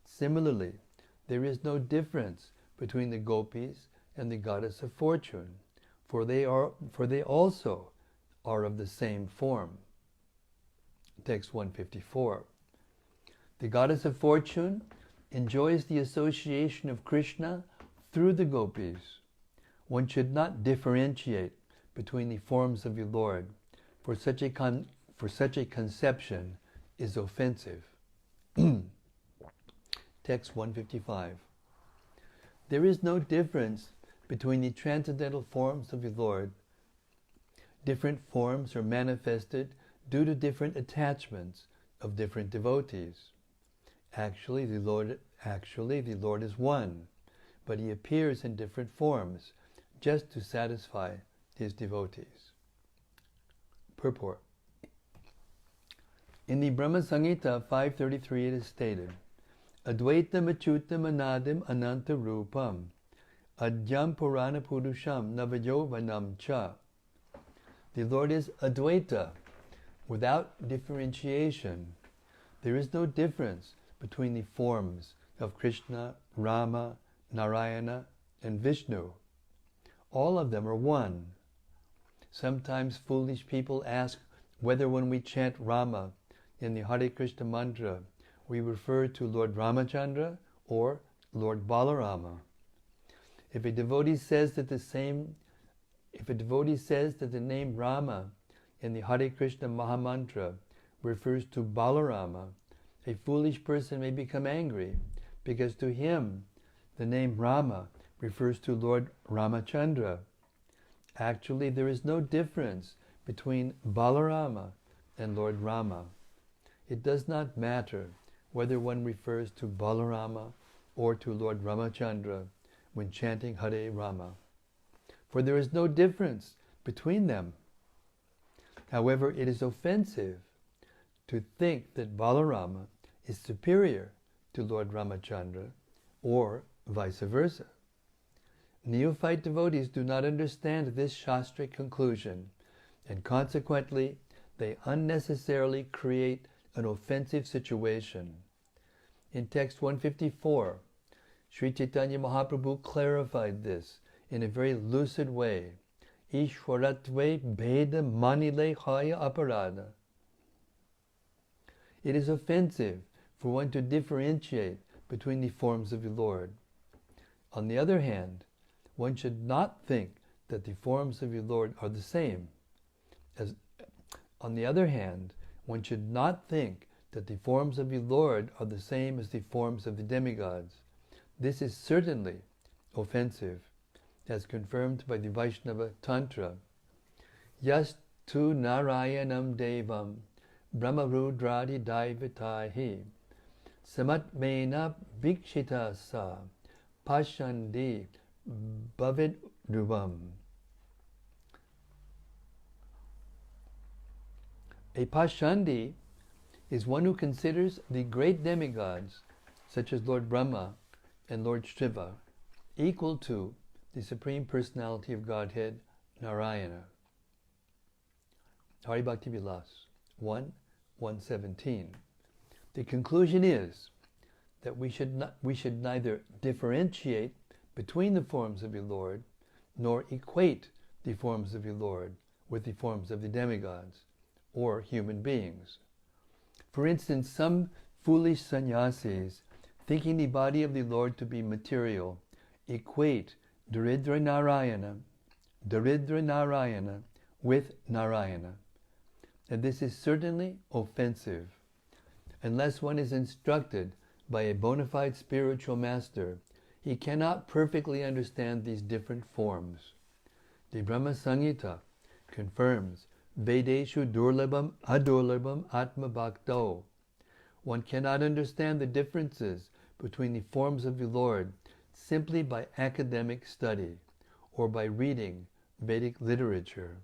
Similarly, there is no difference between the gopis and the goddess of fortune, for they also are of the same form. Text 154. The goddess of fortune enjoys the association of Krishna through the gopis. One should not differentiate between the forms of the Lord, for such a conception is offensive. Text 155. There is no difference between the transcendental forms of the Lord. Different forms are manifested due to different attachments of different devotees. Actually, the Lord is one, but he appears in different forms just to satisfy his devotees. Purport. In the Brahma Samhita 533 it is stated, Advaitam achyutam anadim ananta rupam adyam purana purusham navajovanam cha. The Lord is Advaita, without differentiation. There is no difference between the forms of Krishna, Rama, Narayana, and Vishnu. All of them are one. Sometimes foolish people ask whether when we chant Rama in the Hare Krishna mantra, we refer to Lord Ramachandra or Lord Balarama. If a devotee says that the name Rama in the Hare Krishna Mahamantra refers to Balarama, a foolish person may become angry because to him the name Rama refers to Lord Ramachandra. Actually, there is no difference between Balarama and Lord Rama. It does not matter whether one refers to Balarama or to Lord Ramachandra when chanting Hare Rama, for there is no difference between them. However, it is offensive to think that Balarama is superior to Lord Ramachandra or vice versa. Neophyte devotees do not understand this Shastric conclusion, and consequently they unnecessarily create an offensive situation. In text 154, Sri Caitanya Mahaprabhu clarified this in a very lucid way. Ishwaratve bheda manile khaya aparada. It is offensive for one to differentiate between the forms of the Lord. On the other hand, one should not think that the forms of the Lord are the same. On the other hand, one should not think that the forms of the Lord are the same as the forms of the demigods. This is certainly offensive, as confirmed by the Vaishnava Tantra. Yas tu Narayanam Devam Brahmarudradi Daivatahi Samatmena Bhikshita Sa pashandi bhavid rubam. A pashandi is one who considers the great demigods, such as Lord Brahma and Lord Shiva, equal to the Supreme Personality of Godhead, Narayana. Hari Bhakti Vilas 1:117. The conclusion is that we should neither differentiate between the forms of the Lord, nor equate the forms of the Lord with the forms of the demigods or human beings. For instance, some foolish sannyasis, thinking the body of the Lord to be material, equate Daridra Narayana with Narayana. And this is certainly offensive. Unless one is instructed by a bona fide spiritual master, he cannot perfectly understand these different forms. The Brahma Samhita confirms Vedeshu durlabham adurlabham atma bhakto. One cannot understand the differences between the forms of the Lord simply by academic study or by reading Vedic literature.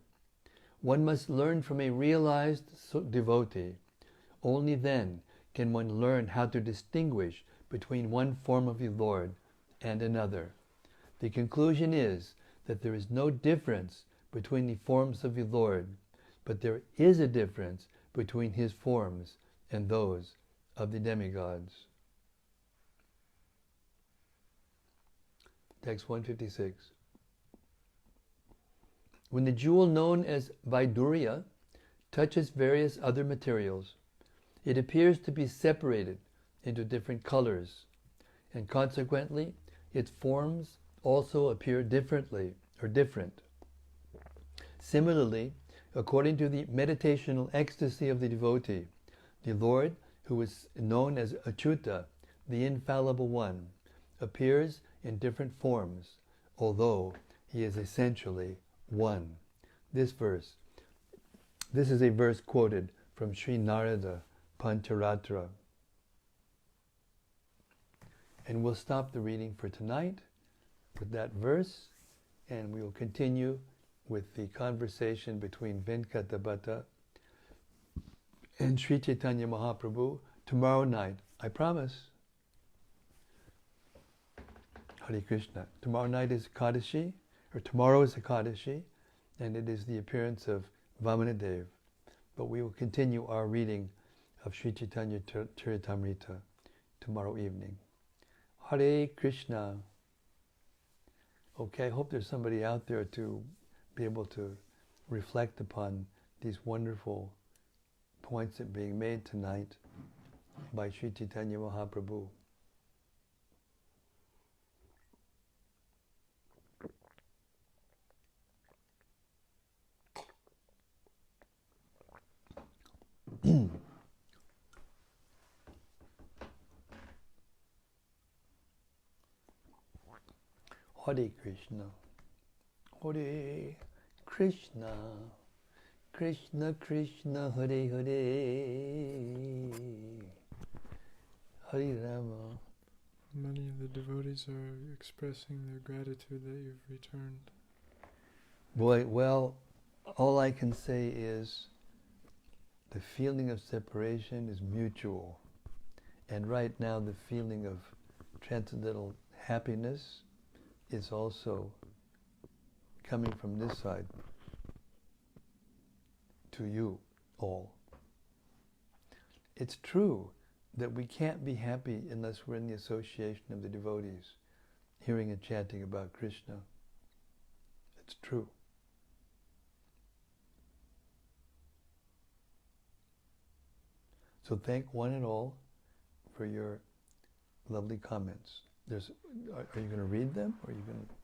One must learn from a realized devotee. Only then can one learn how to distinguish between one form of the Lord and another. The conclusion is that there is no difference between the forms of the Lord, but there is a difference between his forms and those of the demigods. Text 156. When the jewel known as Vaidurya touches various other materials, it appears to be separated into different colors, and consequently its forms also appear differently or different. Similarly, according to the meditational ecstasy of the devotee, the Lord, who is known as Achyuta, the infallible one, appears in different forms, although he is essentially one. This is a verse quoted from Sri Narada Pancharatra. And we'll stop the reading for tonight with that verse, and we will continue with the conversation between Venkatabhata and Sri Chaitanya Mahaprabhu tomorrow night. I promise. Hare Krishna. Tomorrow night is Ekadashi, or tomorrow is Ekadashi, and it is the appearance of Vamanadev. But we will continue our reading of Sri Caitanya-caritämrta tomorrow evening. Hare Krishna. Okay, I hope there's somebody out there to be able to reflect upon these wonderful points that are being made tonight by Sri Chaitanya Mahaprabhu. Hare Krishna, Hare Krishna, Krishna Krishna, Hare Hare, Hare Rama. Many of the devotees are expressing their gratitude that you've returned. Boy, well, all I can say is the feeling of separation is mutual. And right now the feeling of transcendental happiness is also coming from this side to you all. It's true that we can't be happy unless we're in the association of the devotees, hearing and chanting about Krishna. It's true. So thank one and all for your lovely comments. Are you going to read them, or are you going to?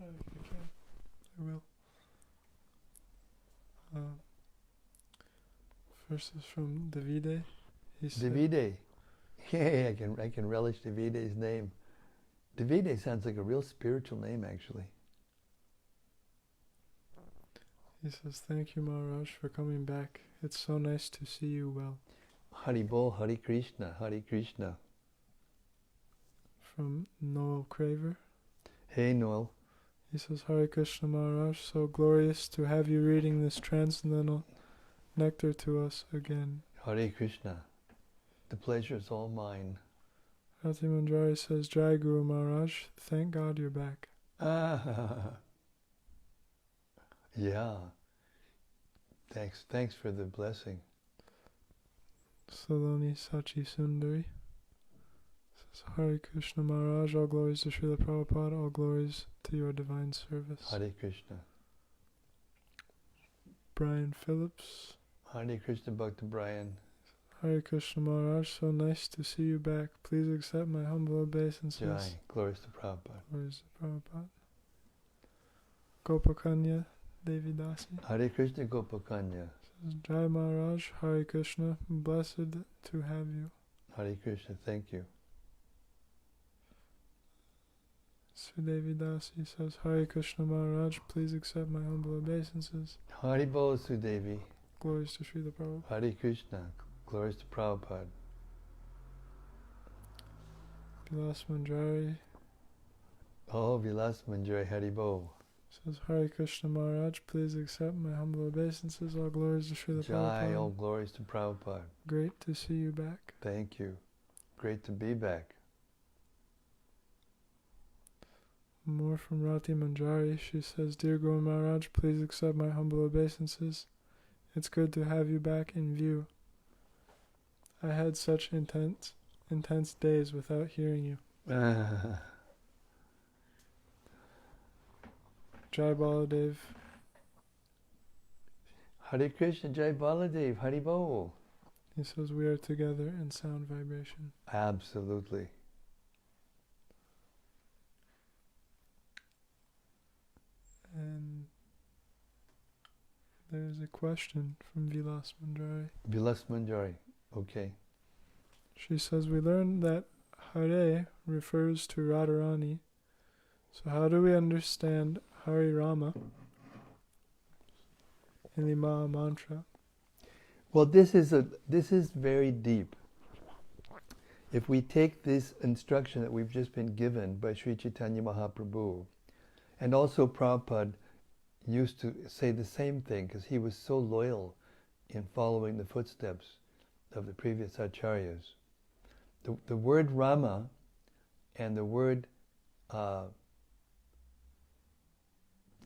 I can. I will. First is from Davide. Davide. Yeah, I can relish Davide's name. Davide sounds like a real spiritual name, actually. He says, "Thank you, Maharaj, for coming back. It's so nice to see you well." Hari Bol, Hari Krishna, Hari Krishna. from Noel Craver. Hey, Noel. He says, Hare Krishna Maharaj, so glorious to have you reading this transcendental nectar to us again. Hare Krishna. The pleasure is all mine. Rati Manjari says, Jai Guru Maharaj, thank God you're back. Yeah. Thanks for the blessing. Saloni Sachi Sundari says, Hare Krishna Maharaj, all glories to Srila Prabhupada, all glories to your divine service. Hare Krishna. Brian Phillips. Hare Krishna Bhakta Brian. Hare Krishna Maharaj, so nice to see you back. Please accept my humble obeisances. Jai. Glories to Prabhupada. Glories to Prabhupada. Gopakanya Devi Dasi. Hare Krishna Gopakanya. Says, Jai Maharaj, Hare Krishna, blessed to have you. Hare Krishna, thank you. Sudevi Dasi says, Hare Krishna Maharaj, please accept my humble obeisances. Hari Bol Sudevi. Glories to Srila Prabhupada. Hare Krishna. Glories to Prabhupada. Vilas Manjari Oh, Vilas Manjari Hari Bol. says, Hare Krishna Maharaj, please accept my humble obeisances. All glories to Srila Jai, Prabhupada. all glories to Prabhupada. Great to see you back. Thank you. Great to be back. More from Rati Manjari. She says, Dear Guru Maharaj, please accept my humble obeisances. It's good to have you back in view. I had such intense days without hearing you. Jai Baladev. Hare Krishna, Jai Baladev, Hari Bol. He says, we are together in sound vibration. Absolutely. And there's a question from Vilas Manjari. Vilas Manjari, okay. She says, we learned that Hare refers to Radharani. So how do we understand Hari Rama in the Maha Mantra? Well, this is very deep. If we take this instruction that we've just been given by Sri Chaitanya Mahaprabhu, and also Prabhupada used to say the same thing because he was so loyal in following the footsteps of the previous acharyas. The word Rama and the word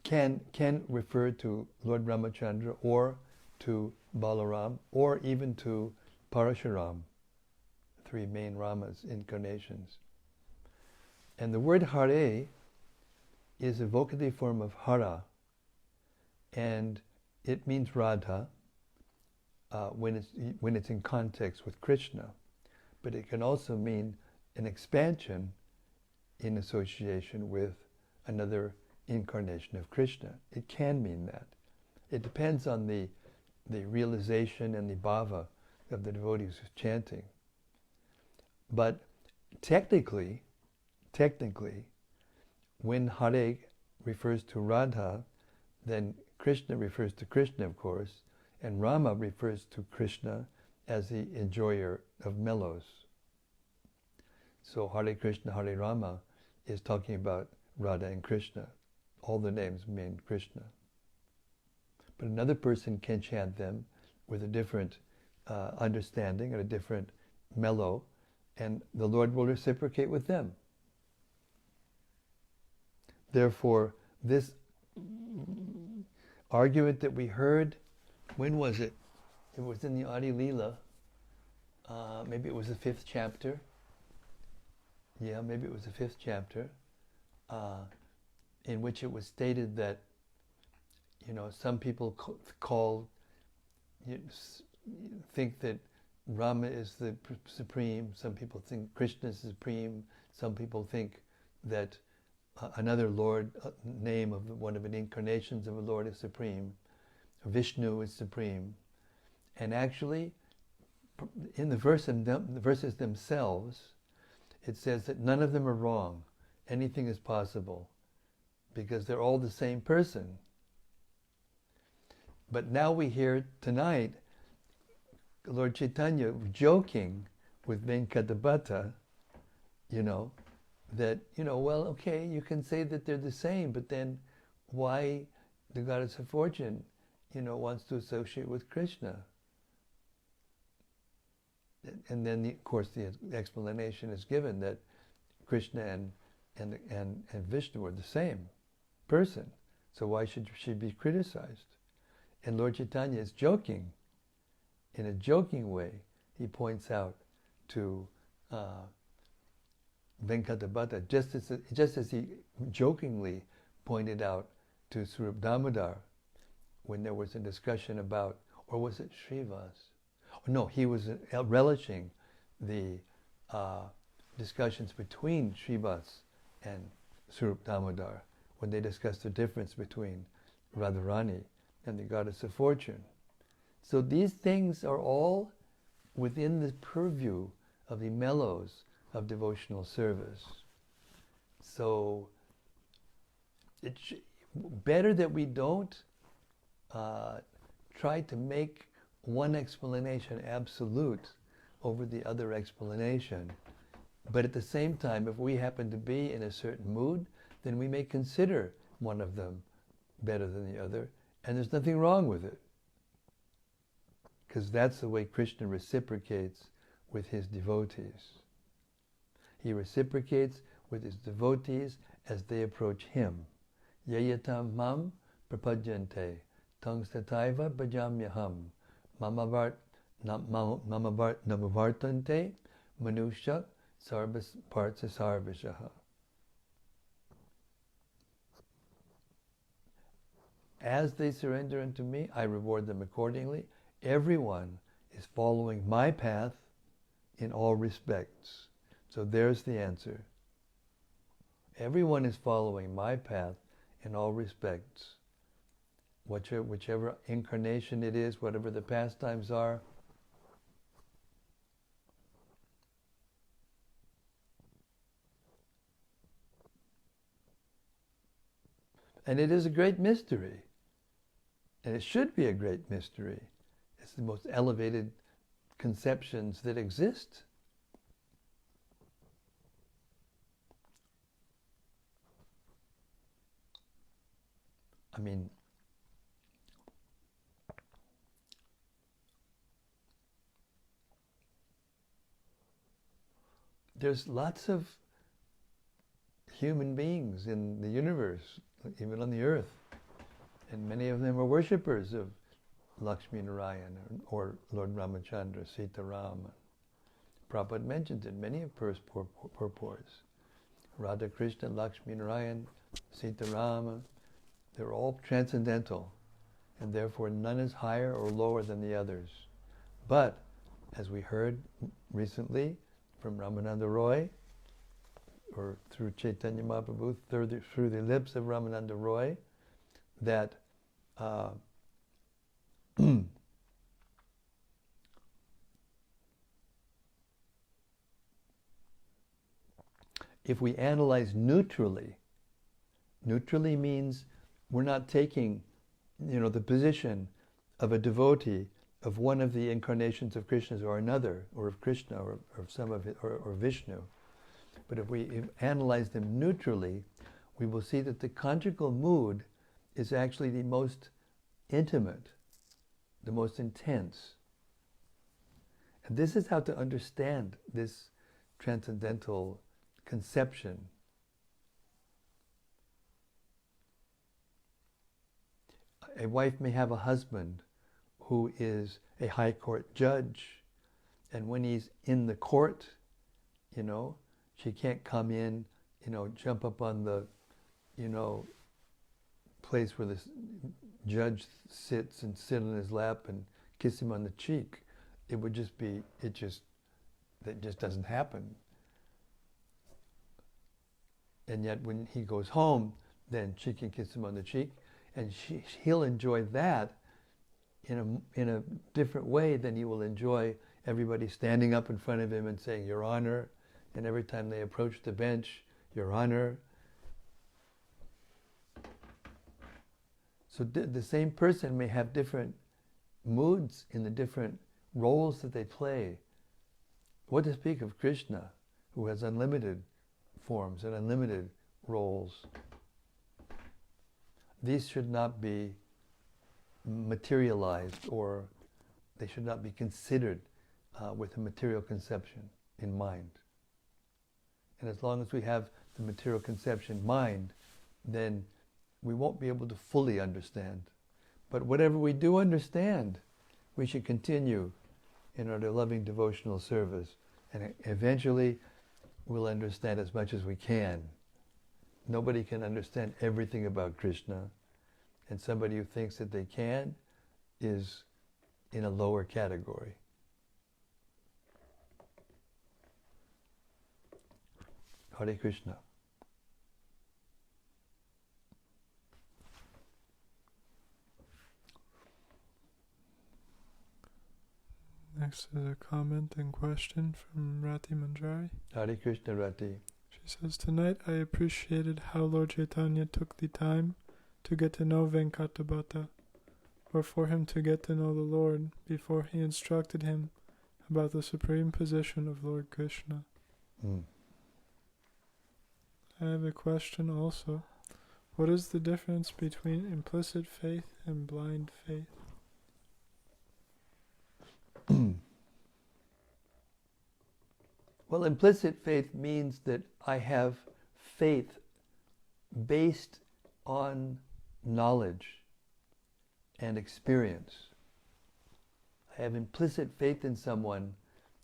can refer to Lord Ramachandra or to Balaram or even to Parashuram, three main Ramas incarnations. And the word Hare is a vocative form of Hara, and it means Radha when it's in context with Krishna, but it can also mean an expansion in association with another incarnation of Krishna. It can mean that. It depends on the realization and the bhava of the devotees who's chanting. But technically, when Hare refers to Radha, then Krishna refers to Krishna, of course, and Rama refers to Krishna as the enjoyer of mellows. So Hare Krishna, Hare Rama is talking about Radha and Krishna. All the names mean Krishna. But another person can chant them with a different understanding and a different mellow, and the Lord will reciprocate with them. Therefore, this argument that we heard, when was it? It was in the Madhya-lila. Maybe it was the 5th chapter. Yeah, maybe it was the 5th chapter, in which it was stated that, some people think that Rama is the supreme. Some people think Krishna is supreme. Some people think that another Lord, name of one of the incarnations of a Lord is supreme. Vishnu is supreme. And actually, in the verses themselves, it says that none of them are wrong. Anything is possible, because they're all the same person. But now we hear tonight Lord Chaitanya joking with Venkadabhata, that, well, okay, you can say that they're the same, but then why the goddess of fortune, wants to associate with Krishna? And then, of course, the explanation is given that Krishna and Vishnu are the same person. So why should she be criticized? And Lord Chaitanya is joking. In a joking way, he points out to Venkatabhata, just as he jokingly pointed out to Swarup Damodar when there was a discussion about, or was it Srivas? No, he was relishing the discussions between Srivas and Swarup Damodar when they discussed the difference between Radharani and the goddess of fortune. So these things are all within the purview of the mellows of devotional service. So it's better that we don't try to make one explanation absolute over the other explanation. But at the same time, if we happen to be in a certain mood, then we may consider one of them better than the other, and there's nothing wrong with it. Because that's the way Krishna reciprocates with his devotees. He reciprocates with his devotees as they approach him. Yayatam mam prapadyante tang sataiva bhajamyaham mamavart namavartante manusha sarvas partha sarvashaha. As they surrender unto me, I reward them accordingly. Everyone is following my path in all respects. So there's the answer. Everyone is following my path in all respects. Whichever incarnation it is, whatever the pastimes are. And it is a great mystery. And it should be a great mystery. It's the most elevated conceptions that exist. I mean, there's lots of human beings in the universe, even on the earth, and many of them are worshippers of Lakshmi Narayan or Lord Ramachandra, Sita Rama. Prabhupada mentions in many of his purports. Radha Krishna, Lakshmi Narayan, Sita Rama, they're all transcendental, and therefore none is higher or lower than the others. But, as we heard recently from Ramananda Roy, or through Caitanya Mahaprabhu, through the lips of Ramananda Roy, that if we analyze neutrally means we're not taking, the position of a devotee of one of the incarnations of Krishna or another, or of Krishna or some of it, or Vishnu. But if we analyze them neutrally, we will see that the conjugal mood is actually the most intimate, the most intense. And this is how to understand this transcendental conception. A wife may have a husband who is a high court judge, and when he's in the court, she can't come in, jump up on the, place where the judge sits and sit on his lap and kiss him on the cheek. That just doesn't happen. And yet when he goes home, then she can kiss him on the cheek, and he'll enjoy that in a different way than he will enjoy everybody standing up in front of him and saying, Your Honor, and every time they approach the bench, Your Honor. So the same person may have different moods in the different roles that they play. What to speak of Krishna, who has unlimited forms and unlimited roles. These should not be materialized, or they should not be considered with a material conception in mind. And as long as we have the material conception in mind, then we won't be able to fully understand. But whatever we do understand, we should continue in our loving devotional service. And eventually, we'll understand as much as we can. Nobody can understand everything about Krishna. And somebody who thinks that they can is in a lower category. Hare Krishna. Next is a comment and question from Rati Manjari. Hare Krishna, Rati. She says, tonight I appreciated how Lord Chaitanya took the time to get to know Venkatabhata, or for him to get to know the Lord before he instructed him about the supreme position of Lord Krishna. I have a question also. What is the difference between implicit faith and blind faith? Well, implicit faith means that I have faith based on knowledge and experience. I have implicit faith in someone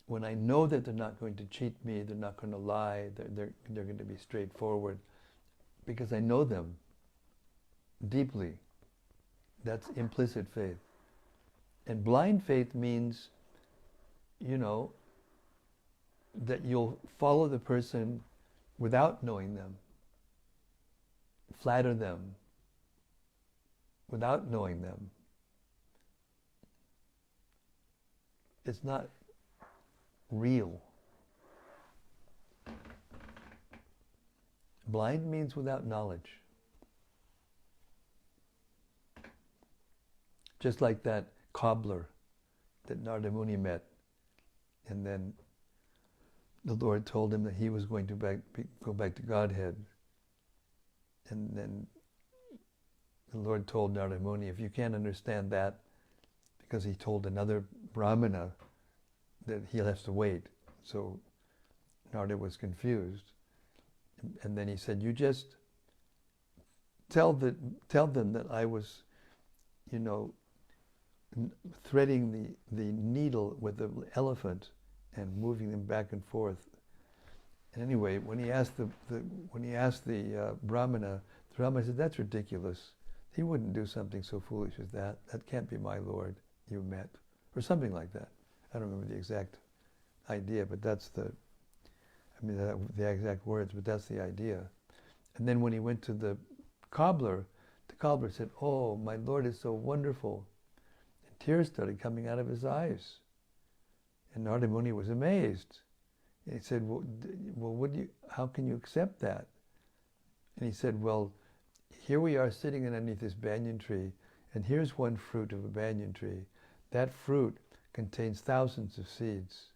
when I know that they're not going to cheat me, they're not going to lie, they're going to be straightforward, because I know them deeply. That's implicit faith. And blind faith means, that you'll follow the person without knowing them, flatter them without knowing them. It's not real. Blind means without knowledge. Just like that cobbler that Narada Muni met, and then the Lord told him that he was going to go back to Godhead. And then the Lord told Narada Muni, if you can't understand that, because he told another Brahmana that he'll have to wait. So Narada was confused. And then he said, you just tell them that I was, threading the needle with the elephant and moving them back and forth. And anyway, when he asked the Brahmana, the Brahmana said, that's ridiculous. He wouldn't do something so foolish as that. That can't be my Lord you met. Or something like that. I don't remember the exact idea, but that's the exact words, but that's the idea. And then when he went to the cobbler said, oh, my Lord is so wonderful. And tears started coming out of his eyes. And Narada Muni was amazed. And he said, how can you accept that? And he said, well, here we are sitting underneath this banyan tree, and here's one fruit of a banyan tree. That fruit contains thousands of seeds.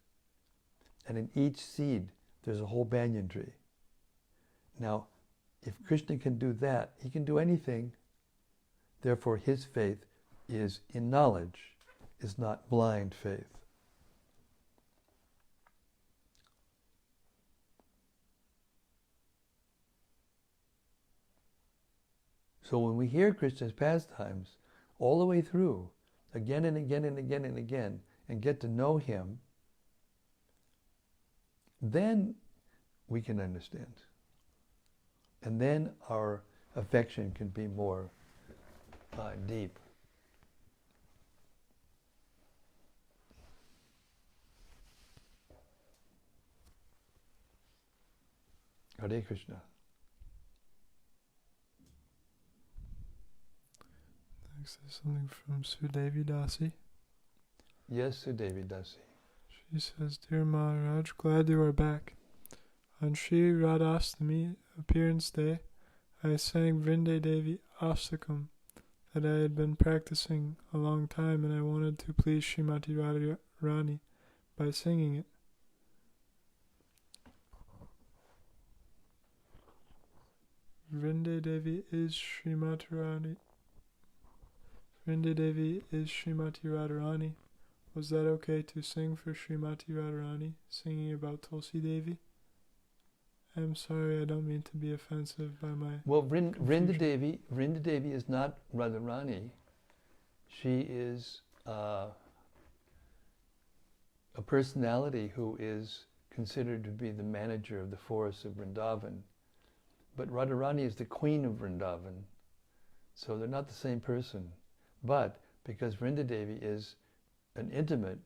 And in each seed, there's a whole banyan tree. Now, if Krishna can do that, he can do anything. Therefore, his faith is in knowledge, is not blind faith. So when we hear Krishna's pastimes all the way through, again and again and again and again, and get to know him, then we can understand. And then our affection can be more deep. Hare Krishna. Next is something from Sudevi Dasi. Yes, Sudevi Dasi. She says, Dear Maharaj, glad you are back. On Sri Radhastami appearance day, I sang Vrinde Devi Astakam that I had been practicing a long time, and I wanted to please Srimati Radharani by singing it. Vrinde Devi is Srimati Radharani. Vrinde Devi is Srimati Radharani. Was that okay to sing for Srimati Radharani, singing about Tulsi Devi? I'm sorry, I don't mean to be offensive by my Well, Vrinda Devi is not Radharani. She is a personality who is considered to be the manager of the forests of Vrindavan. But Radharani is the queen of Vrindavan. So they're not the same person. But because Vrinda Devi is an intimate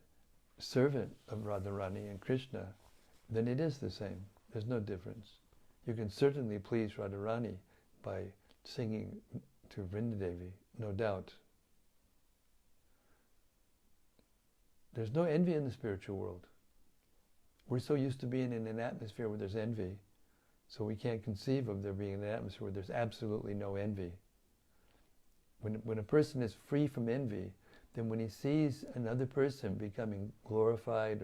servant of Radharani and Krishna, then it is the same. There's no difference. You can certainly please Radharani by singing to Vrinda Devi, no doubt. There's no envy in the spiritual world. We're so used to being in an atmosphere where there's envy, so we can't conceive of there being an atmosphere where there's absolutely no envy. When a person is free from envy, then when he sees another person becoming glorified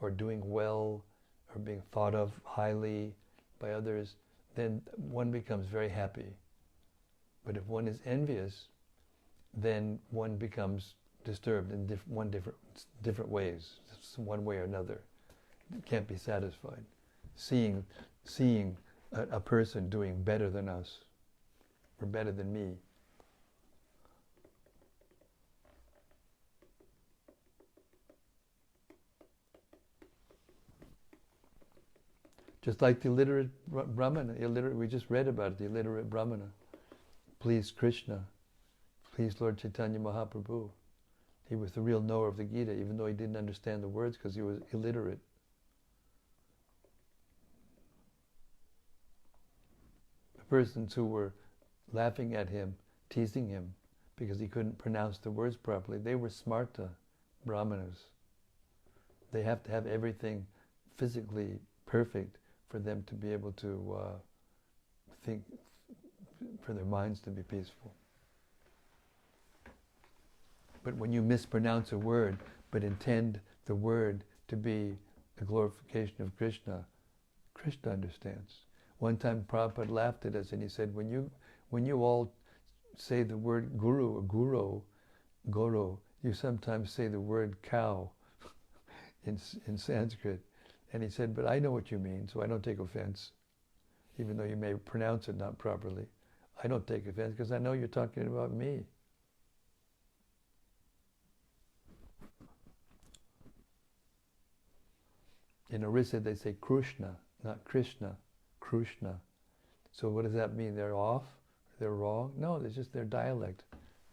or doing well or being thought of highly by others, then one becomes very happy. But if one is envious, then one becomes disturbed in different ways, one way or another. It can't be satisfied. Seeing a person doing better than us or better than me. Just like the illiterate Brahmana, we just read about it, the illiterate Brahmana. Please Krishna, please Lord Chaitanya Mahaprabhu. He was the real knower of the Gita, even though he didn't understand the words because he was illiterate. The persons who were laughing at him, teasing him, because he couldn't pronounce the words properly, they were smarta Brahmanas. They have to have everything physically perfect for them to be able to think, for their minds to be peaceful. But when you mispronounce a word, but intend the word to be a glorification of Krishna, Krishna understands. One time Prabhupada laughed at us and he said, when you all say the word guru or guru, you sometimes say the word cow in Sanskrit. And he said, but I know what you mean, so I don't take offense. Even though you may pronounce it not properly. I don't take offense because I know you're talking about me. In Orissa they say Krishna, not Krishna, Krishna. So what does that mean? They're off? They're wrong? No, it's just their dialect,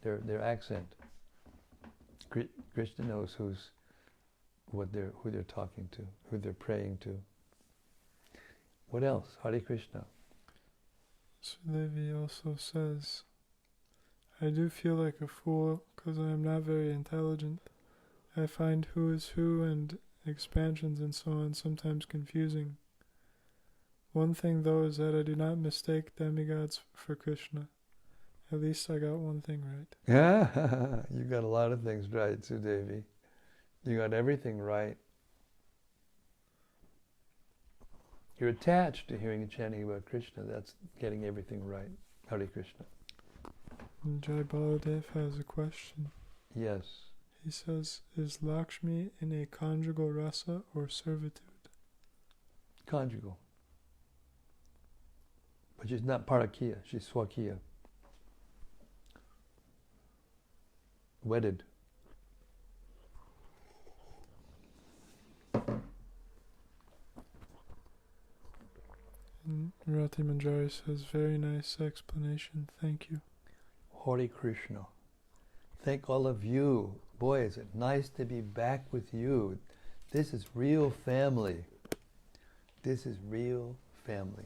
their accent. Krishna knows who they're talking to, who they're praying to. What else? Hare Krishna. Sudevi also says, I do feel like a fool because I am not very intelligent. I find who is who and expansions and so on sometimes confusing. One thing though is that I do not mistake demigods for Krishna. At least I got one thing right. Yeah, you got a lot of things right, Sudevi. You got everything right. You're attached to hearing and chanting about Krishna. That's getting everything right. Hare Krishna. And Jai Baladev has a question. Yes. He says, is Lakshmi in a conjugal rasa or servitude? Conjugal. But she's not parakiya, she's swakiya. Wedded. And Rati Manjari says, very nice explanation, thank you. Hare Krishna. Thank all of you. Boy, is it nice to be back with you. This is real family. This is real family.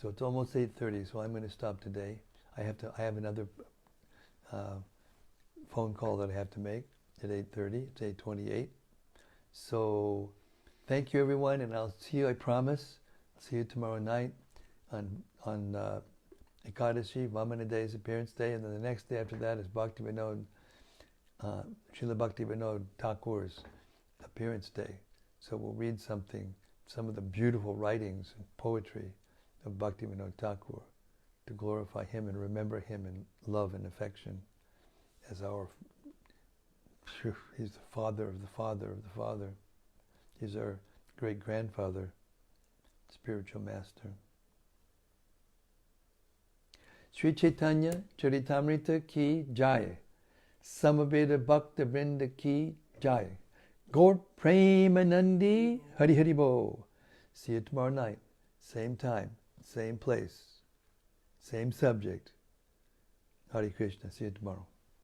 So it's almost 8:30, so I'm going to stop today. I have another phone call that I have to make at 8:30. It's 8:28. So thank you everyone, and I'll see you, I promise. I'll see you tomorrow night on Ekadashi, Vamana Day's appearance day, and then the next day after that is Bhakti Vinod, Srila Bhakti Vinod Thakur's appearance day. So we'll read some of the beautiful writings and poetry of Bhakti Vinod Thakur. to glorify Him and remember Him in love and affection as He's the Father of the Father of the Father. He's our great-grandfather, spiritual master. Sri Caitanya-caritämrta ki jai. Samaveda Bhakta Vrinda ki jai. Gaur Premanandi Hari Hari Bo. See you tomorrow night. Same time, same place, same subject. Hare Krishna. See you tomorrow.